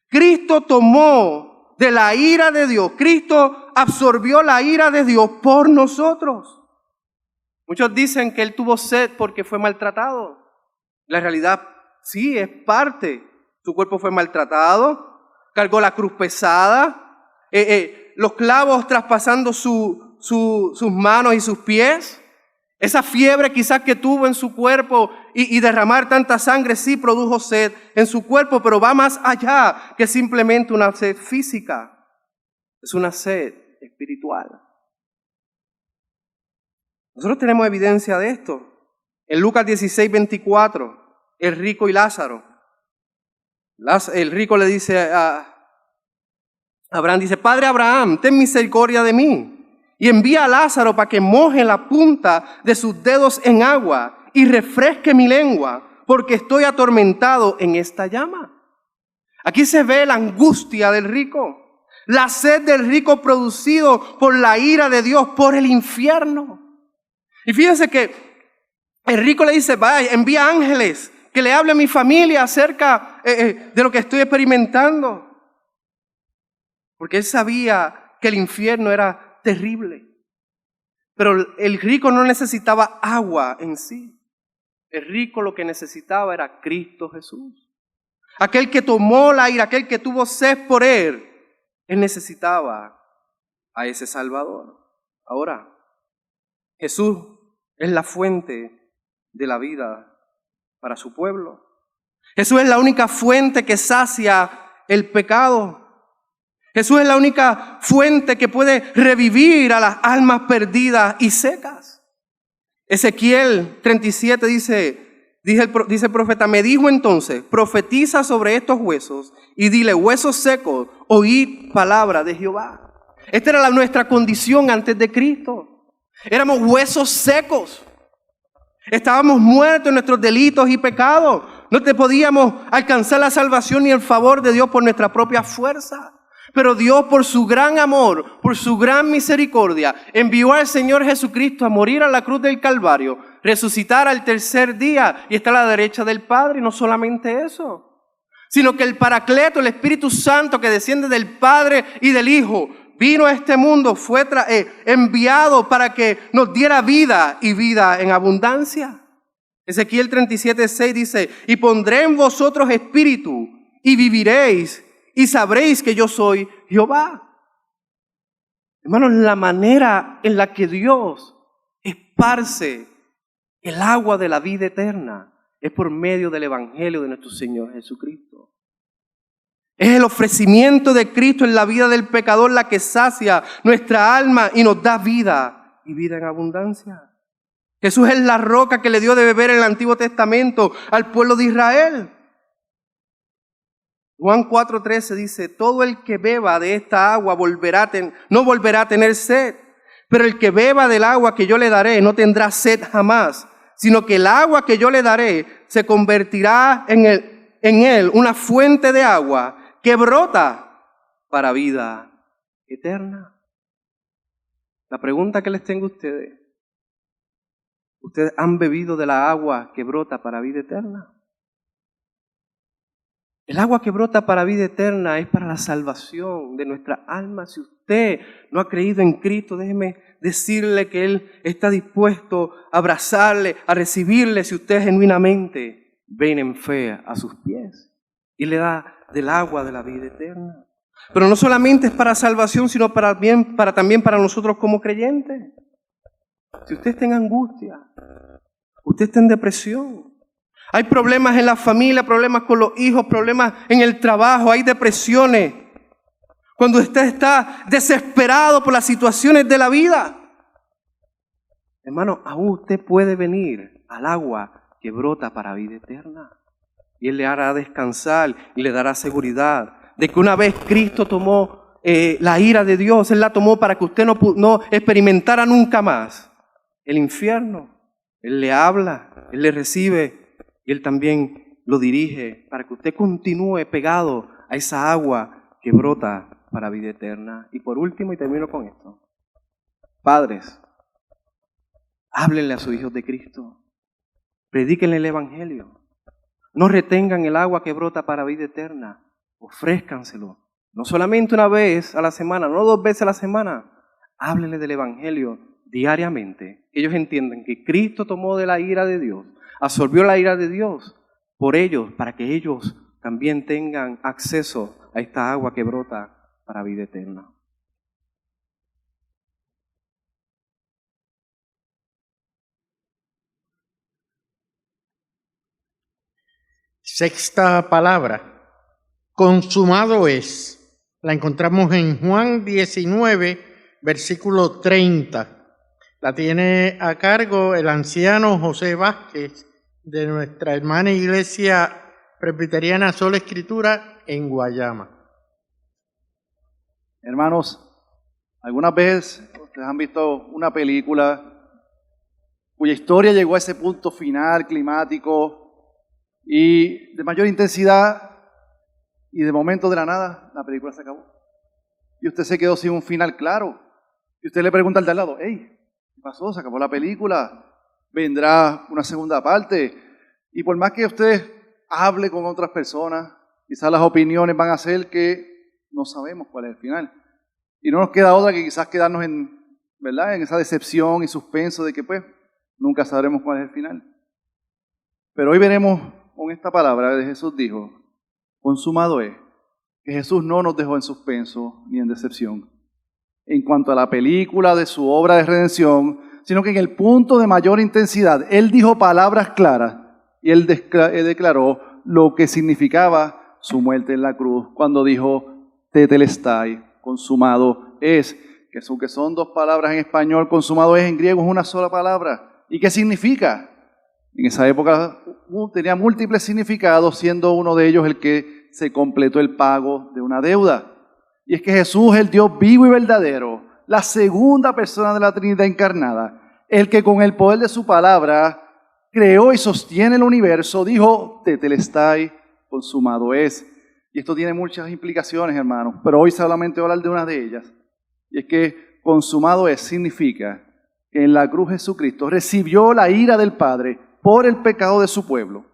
Cristo tomó de la ira de Dios. Cristo absorbió la ira de Dios por nosotros. Muchos dicen que Él tuvo sed porque fue maltratado. La realidad, sí, es parte. Su cuerpo fue maltratado, cargó la cruz pesada, los clavos traspasando sus manos y sus pies. Esa fiebre quizás que tuvo en su cuerpo y derramar tanta sangre sí produjo sed en su cuerpo, pero va más allá que simplemente una sed física. Es una sed espiritual. Nosotros tenemos evidencia de esto. En Lucas 16:24, el rico y Lázaro. El rico le dice a Abraham, dice, Padre Abraham, ten misericordia de mí y envía a Lázaro para que moje la punta de sus dedos en agua y refresque mi lengua, porque estoy atormentado en esta llama. Aquí se ve la angustia del rico, la sed del rico producido por la ira de Dios, por el infierno. Y fíjense que el rico le dice, vaya, envía ángeles que le hable a mi familia acerca de lo que estoy experimentando. Porque él sabía que el infierno era terrible. Pero el rico no necesitaba agua en sí. El rico lo que necesitaba era Cristo Jesús. Aquel que tomó la ira, aquel que tuvo sed por él necesitaba a ese Salvador. Ahora, Jesús es la fuente de la vida para su pueblo. Jesús es la única fuente que sacia el pecado. Jesús es la única fuente que puede revivir a las almas perdidas y secas. Ezequiel 37 dice el profeta, me dijo entonces, profetiza sobre estos huesos y dile, huesos secos, oíd palabra de Jehová. Esta era nuestra condición antes de Cristo. Éramos huesos secos. Estábamos muertos en nuestros delitos y pecados. No te podíamos alcanzar la salvación ni el favor de Dios por nuestra propia fuerza. Pero Dios, por su gran amor, por su gran misericordia, envió al Señor Jesucristo a morir a la cruz del Calvario, resucitar al tercer día y estar a la derecha del Padre. Y no solamente eso, sino que el Paracleto, el Espíritu Santo que desciende del Padre y del Hijo, vino a este mundo, fue enviado para que nos diera vida y vida en abundancia. Ezequiel 37:6 dice, y pondré en vosotros espíritu y viviréis y sabréis que yo soy Jehová. Hermanos, la manera en la que Dios esparce el agua de la vida eterna es por medio del Evangelio de nuestro Señor Jesucristo. Es el ofrecimiento de Cristo en la vida del pecador la que sacia nuestra alma y nos da vida y vida en abundancia. Jesús es la roca que le dio de beber en el Antiguo Testamento al pueblo de Israel. Juan 4:13 dice, todo el que beba de esta agua no volverá a tener sed, pero el que beba del agua que yo le daré no tendrá sed jamás, sino que el agua que yo le daré se convertirá en él una fuente de agua que brota para vida eterna. La pregunta que les tengo a ustedes, ¿Ustedes han bebido de la agua que brota para vida eterna? El agua que brota para vida eterna es para la salvación de nuestra alma. Si usted no ha creído en Cristo, déjeme decirle que Él está dispuesto a abrazarle, a recibirle si usted genuinamente viene en fe a sus pies y le da del agua de la vida eterna. Pero no solamente es para salvación, sino también para nosotros como creyentes. Si usted está en angustia, usted está en depresión, hay problemas en la familia, problemas con los hijos, problemas en el trabajo, hay depresiones. Cuando usted está desesperado por las situaciones de la vida, hermano, aún usted puede venir al agua que brota para vida eterna. Y Él le hará descansar y le dará seguridad de que una vez Cristo tomó la ira de Dios, Él la tomó para que usted no experimentara nunca más el infierno. Él le habla, Él le recibe y Él también lo dirige para que usted continúe pegado a esa agua que brota para vida eterna. Y por último, y termino con esto, padres, háblenle a sus hijos de Cristo, predíquenle el Evangelio, no retengan el agua que brota para vida eterna, ofrézcanselo, no solamente una vez a la semana, no 2 veces a la semana, háblenle del Evangelio diariamente. Ellos entienden que Cristo tomó de la ira de Dios, absorbió la ira de Dios por ellos, para que ellos también tengan acceso a esta agua que brota para vida eterna. Sexta palabra, consumado es. La encontramos en Juan 19, versículo 30. La tiene a cargo el anciano José Vázquez de nuestra hermana iglesia presbiteriana Sola Escritura en Guayama. Hermanos, algunas veces ustedes han visto una película cuya historia llegó a ese punto final climático y de mayor intensidad, y de momento de la nada la película se acabó y usted se quedó sin un final claro. Y usted le pregunta al de al lado: hey, ¿qué pasó? ¿Se acabó la película? ¿Vendrá una segunda parte? Y por más que usted hable con otras personas, quizás las opiniones van a hacer que no sabemos cuál es el final. Y no nos queda otra que quizás quedarnos ¿verdad?, en esa decepción y suspenso de que pues nunca sabremos cuál es el final. Pero hoy veremos con esta palabra de Jesús dijo, consumado es, que Jesús no nos dejó en suspenso ni en decepción en cuanto a la película de su obra de redención, sino que en el punto de mayor intensidad, Él dijo palabras claras y Él declaró lo que significaba su muerte en la cruz, cuando dijo, tetelestai, consumado es, que son 2 palabras en español, consumado es en griego es una sola palabra. ¿Y qué significa? En esa época tenía múltiples significados, siendo uno de ellos el que se completó el pago de una deuda. Y es que Jesús, el Dios vivo y verdadero, la segunda persona de la Trinidad encarnada, el que con el poder de su palabra creó y sostiene el universo, dijo, tetelestai, consumado es. Y esto tiene muchas implicaciones, hermanos, pero hoy solamente voy a hablar de una de ellas. Y es que consumado es significa que en la cruz Jesucristo recibió la ira del Padre por el pecado de su pueblo,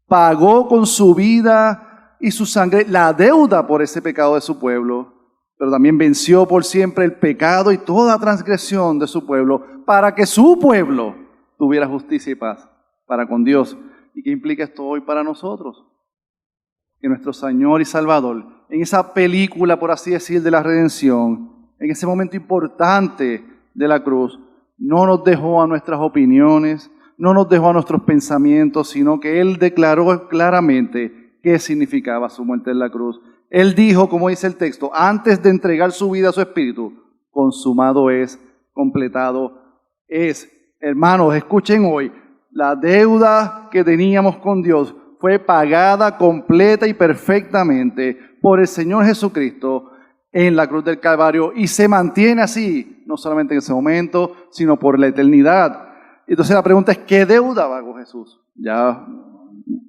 pagó con su vida y su sangre la deuda por ese pecado de su pueblo, pero también venció por siempre el pecado y toda transgresión de su pueblo para que su pueblo tuviera justicia y paz para con Dios. ¿Y qué implica esto hoy para nosotros? Que nuestro Señor y Salvador, en esa película, por así decir, de la redención, en ese momento importante de la cruz, no nos dejó a nuestras opiniones, no nos dejó a nuestros pensamientos, sino que Él declaró claramente qué significaba su muerte en la cruz. Él dijo, como dice el texto, antes de entregar su vida a su Espíritu, consumado es, completado es. Hermanos, escuchen hoy, la deuda que teníamos con Dios fue pagada completa y perfectamente por el Señor Jesucristo en la cruz del Calvario y se mantiene así, no solamente en ese momento, sino por la eternidad. Entonces la pregunta es, ¿qué deuda pagó Jesús? Ya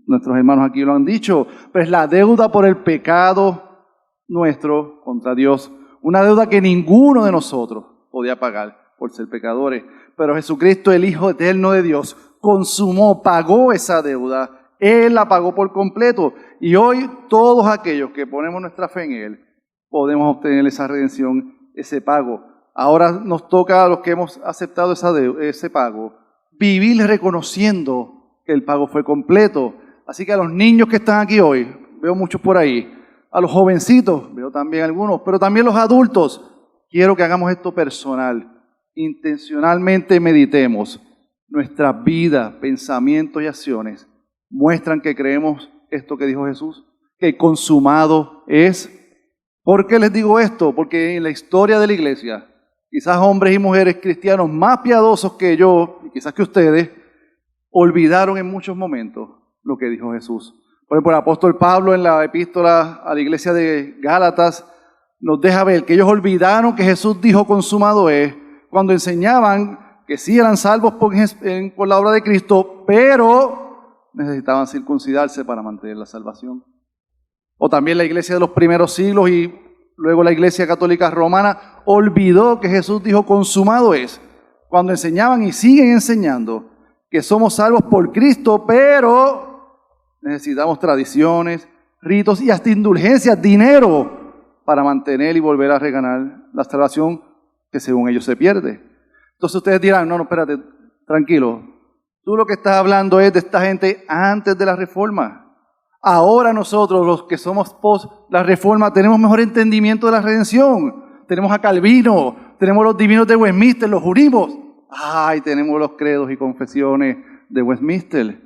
nuestros hermanos aquí lo han dicho, pero es la deuda por el pecado nuestro contra Dios. Una deuda que ninguno de nosotros podía pagar por ser pecadores. pero Jesucristo, el Hijo eterno de Dios, consumó, pagó esa deuda. Él la pagó por completo. Y hoy todos aquellos que ponemos nuestra fe en Él, podemos obtener esa redención, ese pago. Ahora nos toca a los que hemos aceptado ese pago, vivir reconociendo que el pago fue completo. Así que a los niños que están aquí hoy, veo muchos por ahí, a los jovencitos, veo también algunos, pero también los adultos, quiero que hagamos esto personal. Intencionalmente meditemos. Nuestras vidas, pensamientos y acciones muestran que creemos esto que dijo Jesús, que consumado es. ¿Por qué les digo esto? Porque en la historia de la iglesia, quizás hombres y mujeres cristianos más piadosos que yo, y quizás que ustedes, olvidaron en muchos momentos lo que dijo Jesús. Por ejemplo, el apóstol Pablo en la epístola a la iglesia de Gálatas nos deja ver que ellos olvidaron que Jesús dijo consumado es, cuando enseñaban que sí eran salvos por la obra de Cristo, pero necesitaban circuncidarse para mantener la salvación. O también la iglesia de los primeros siglos y luego la iglesia católica romana olvidó que Jesús dijo consumado es, cuando enseñaban y siguen enseñando que somos salvos por Cristo, pero necesitamos tradiciones, ritos y hasta indulgencias, dinero para mantener y volver a reganar la salvación que según ellos se pierde. Entonces ustedes dirán, no, espérate, tranquilo. Tú lo que estás hablando es de esta gente antes de la Reforma. Ahora nosotros, los que somos post la Reforma, tenemos mejor entendimiento de la redención. Tenemos a Calvino, tenemos los divinos de Westminster, los unimos. Ay, tenemos los credos y confesiones de Westminster.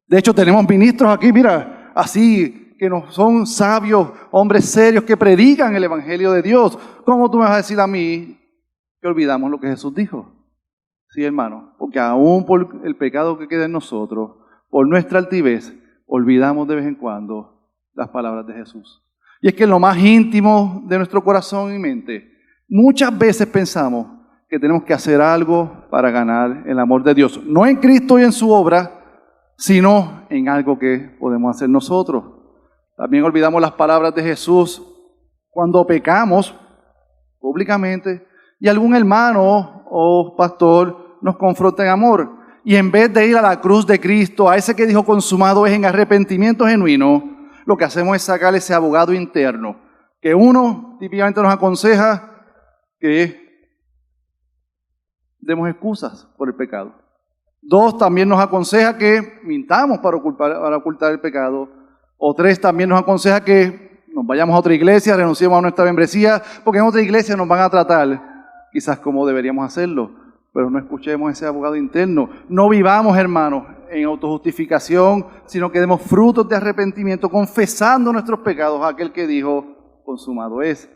De hecho, tenemos ministros aquí, mira, así, que no son sabios, hombres serios que predican el Evangelio de Dios. ¿Cómo tú me vas a decir a mí que olvidamos lo que Jesús dijo? Sí, hermano, porque aún por el pecado que queda en nosotros, por nuestra altivez, olvidamos de vez en cuando las palabras de Jesús. Y es que en lo más íntimo de nuestro corazón y mente, muchas veces pensamos que tenemos que hacer algo para ganar el amor de Dios. No en Cristo y en su obra, sino en algo que podemos hacer nosotros. También olvidamos las palabras de Jesús cuando pecamos públicamente y algún hermano o pastor nos confronta en amor. Y en vez de ir a la cruz de Cristo, a ese que dijo consumado es en arrepentimiento genuino, lo que hacemos es sacar ese abogado interno, que uno típicamente nos aconseja que demos excusas por el pecado. Dos, también nos aconseja que mintamos para ocultar el pecado. O tres, también nos aconseja que nos vayamos a otra iglesia, renunciemos a nuestra membresía, porque en otra iglesia nos van a tratar quizás como deberíamos hacerlo. Pero no escuchemos ese abogado interno. No vivamos, hermanos, en autojustificación, sino que demos frutos de arrepentimiento, confesando nuestros pecados a aquel que dijo, consumado es.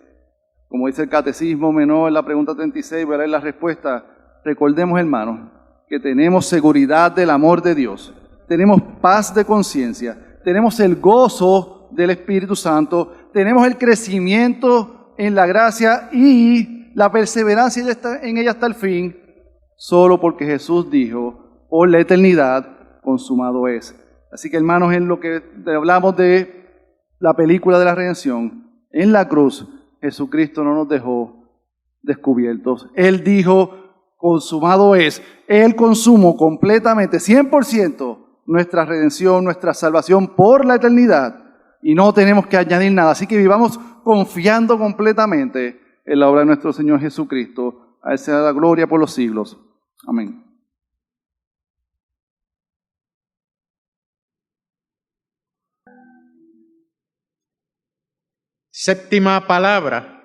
Como dice el Catecismo Menor en la pregunta 36, voy a leer la respuesta. Recordemos, hermanos, que tenemos seguridad del amor de Dios, tenemos paz de conciencia, tenemos el gozo del Espíritu Santo, tenemos el crecimiento en la gracia y la perseverancia en ella hasta el fin, solo porque Jesús dijo, por la eternidad, consumado es. Así que, hermanos, en lo que hablamos de la película de la redención, en la cruz, Jesucristo no nos dejó descubiertos. Él dijo, consumado es. Él consumó completamente, 100%, nuestra redención, nuestra salvación por la eternidad. Y no tenemos que añadir nada. Así que vivamos confiando completamente en la obra de nuestro Señor Jesucristo. A Él sea la gloria por los siglos. Amén. Séptima palabra.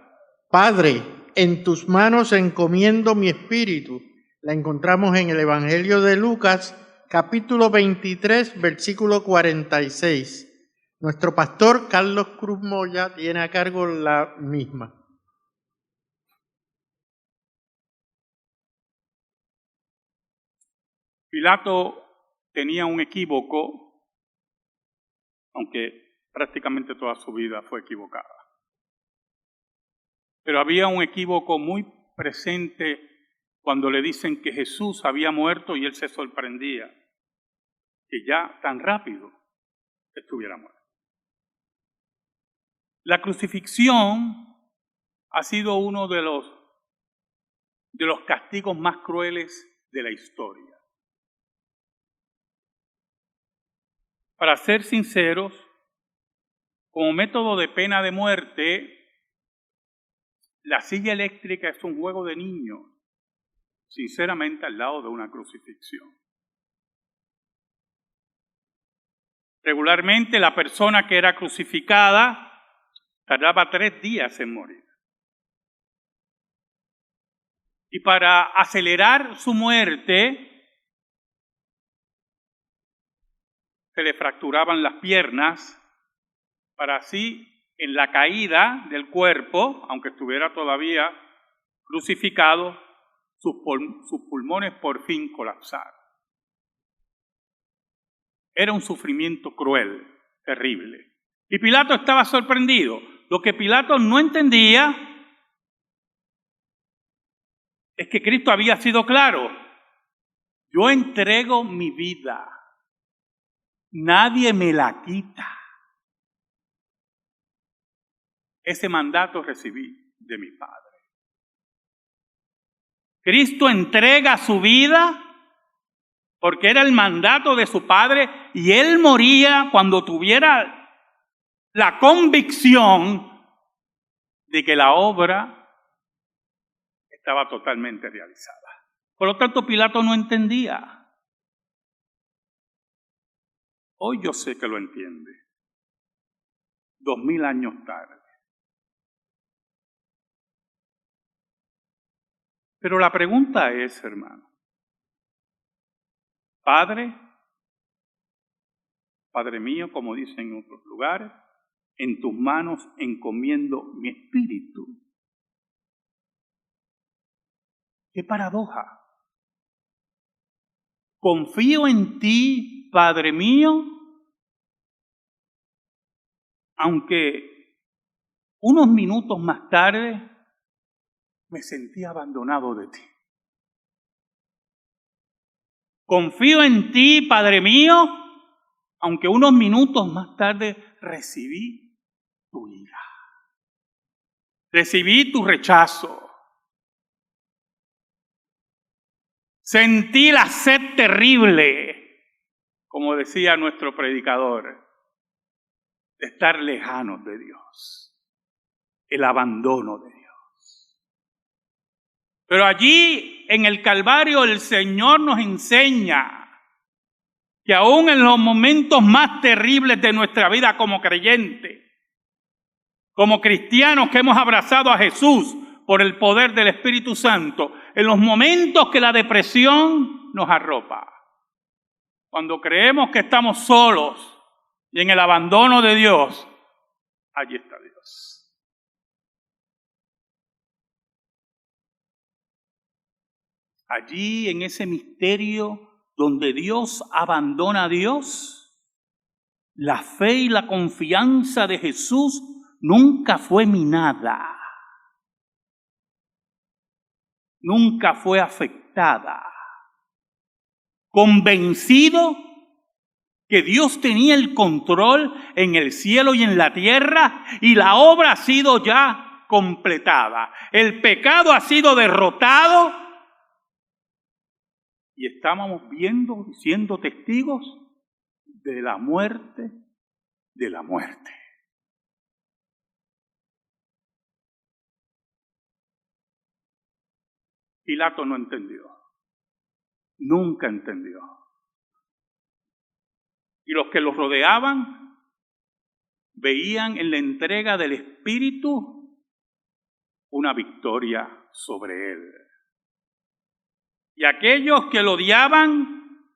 Padre, en tus manos encomiendo mi espíritu. La encontramos en el Evangelio de Lucas, capítulo 23, versículo 46. Nuestro pastor Carlos Cruz Moya tiene a cargo la misma. Pilato tenía un equívoco, aunque prácticamente toda su vida fue equivocada. Pero había un equívoco muy presente cuando le dicen que Jesús había muerto y él se sorprendía que ya tan rápido estuviera muerto. La crucifixión ha sido uno de los castigos más crueles de la historia. Para ser sinceros, como método de pena de muerte, la silla eléctrica es un juego de niños, sinceramente al lado de una crucifixión. Regularmente la persona que era crucificada tardaba 3 días en morir. Y para acelerar su muerte, se le fracturaban las piernas para así, en la caída del cuerpo, aunque estuviera todavía crucificado, sus pulmones por fin colapsaron. Era un sufrimiento cruel, terrible. Y Pilato estaba sorprendido. Lo que Pilato no entendía es que Cristo había sido claro. Yo entrego mi vida. Nadie me la quita. Ese mandato recibí de mi Padre. Cristo entrega su vida porque era el mandato de su Padre y Él moría cuando tuviera la convicción de que la obra estaba totalmente realizada. Por lo tanto, Pilato no entendía. Hoy yo sé que lo entiende. 2000 años tarde. Pero la pregunta es, hermano, Padre mío, como dicen en otros lugares, en tus manos encomiendo mi espíritu. ¡Qué paradoja! Confío en ti, Padre mío, aunque unos minutos más tarde me sentí abandonado de ti. Confío en ti, Padre mío, aunque unos minutos más tarde recibí tu ira. Recibí tu rechazo. Sentí la sed terrible, como decía nuestro predicador, de estar lejanos de Dios. El abandono de Dios. Pero allí en el Calvario el Señor nos enseña que aún en los momentos más terribles de nuestra vida como creyentes, como cristianos que hemos abrazado a Jesús por el poder del Espíritu Santo, en los momentos que la depresión nos arropa, cuando creemos que estamos solos y en el abandono de Dios, allí está Dios. Allí en ese misterio donde Dios abandona a Dios, la fe y la confianza de Jesús nunca fue minada, nunca fue afectada. Convencido que Dios tenía el control en el cielo y en la tierra y la obra ha sido ya completada. El pecado ha sido derrotado y estábamos viendo, siendo testigos de la muerte de la muerte. Pilato no entendió, nunca entendió. Y los que los rodeaban veían en la entrega del Espíritu una victoria sobre él. Y aquellos que lo odiaban,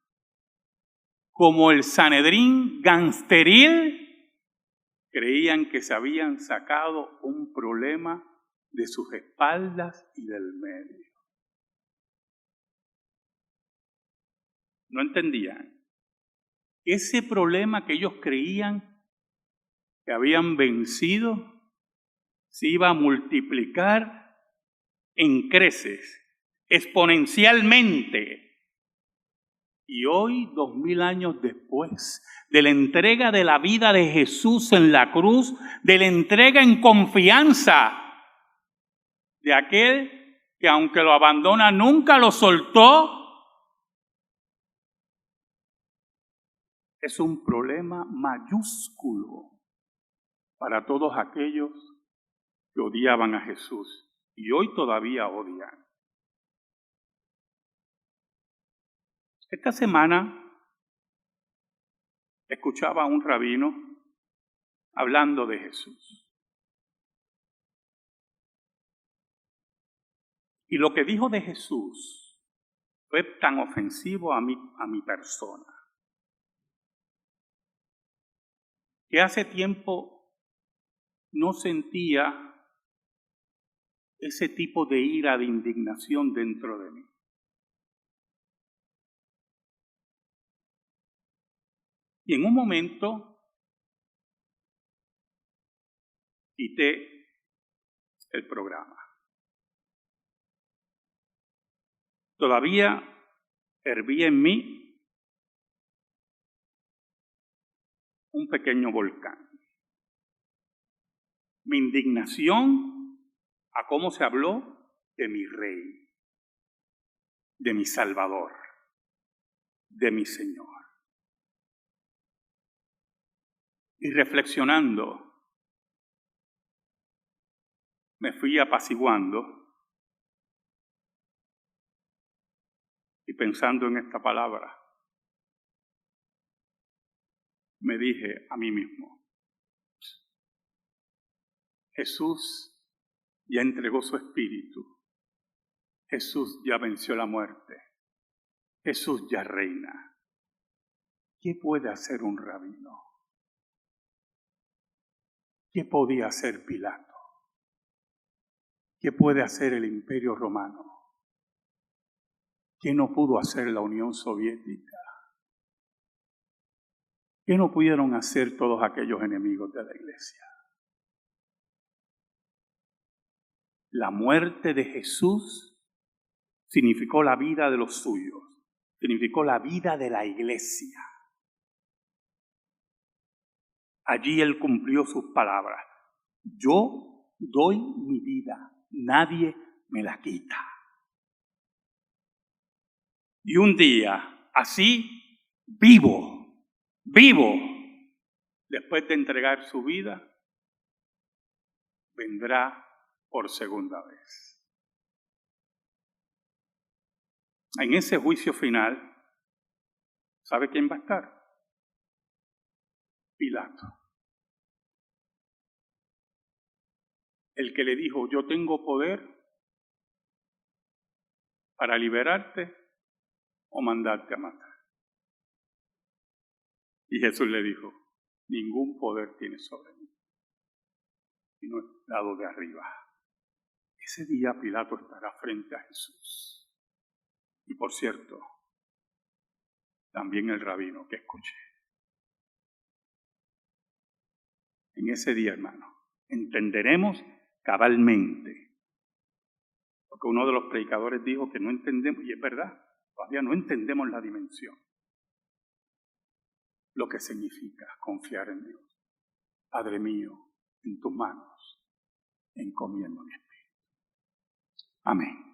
como el Sanedrín gangsteril, creían que se habían sacado un problema de sus espaldas y del medio. No entendían. Ese problema que ellos creían que habían vencido se iba a multiplicar en creces, exponencialmente. Y hoy, 2000 años después de la entrega de la vida de Jesús en la cruz, de la entrega en confianza de aquel que aunque lo abandona nunca lo soltó, es un problema mayúsculo para todos aquellos que odiaban a Jesús y hoy todavía odian. Esta semana escuchaba a un rabino hablando de Jesús. Y lo que dijo de Jesús fue tan ofensivo a mi persona, que hace tiempo no sentía ese tipo de ira, de indignación dentro de mí. Y en un momento quité el programa. Todavía hervía en mí un pequeño volcán. Mi indignación a cómo se habló de mi rey, de mi Salvador, de mi Señor. Y reflexionando, me fui apaciguando y pensando en esta palabra, me dije a mí mismo, Jesús ya entregó su espíritu, Jesús ya venció la muerte, Jesús ya reina. ¿Qué puede hacer un rabino? ¿Qué podía hacer Pilato? ¿Qué puede hacer el Imperio Romano? ¿Qué no pudo hacer la Unión Soviética? ¿Qué no pudieron hacer todos aquellos enemigos de la Iglesia? La muerte de Jesús significó la vida de los suyos, significó la vida de la Iglesia. Allí Él cumplió sus palabras. Yo doy mi vida, nadie me la quita. Y un día, así, vivo, después de entregar su vida, vendrá por segunda vez. En ese juicio final, ¿sabe quién va a estar? Pilato. El que le dijo, yo tengo poder para liberarte o mandarte a matar. Y Jesús le dijo, ningún poder tienes sobre mí, sino el dado de arriba. Ese día Pilato estará frente a Jesús. Y por cierto, también el rabino que escuché. En ese día, hermano, entenderemos cabalmente. Porque uno de los predicadores dijo que no entendemos, y es verdad, todavía no entendemos la dimensión. Lo que significa confiar en Dios. Padre mío, en tus manos encomiendo mi espíritu. Amén.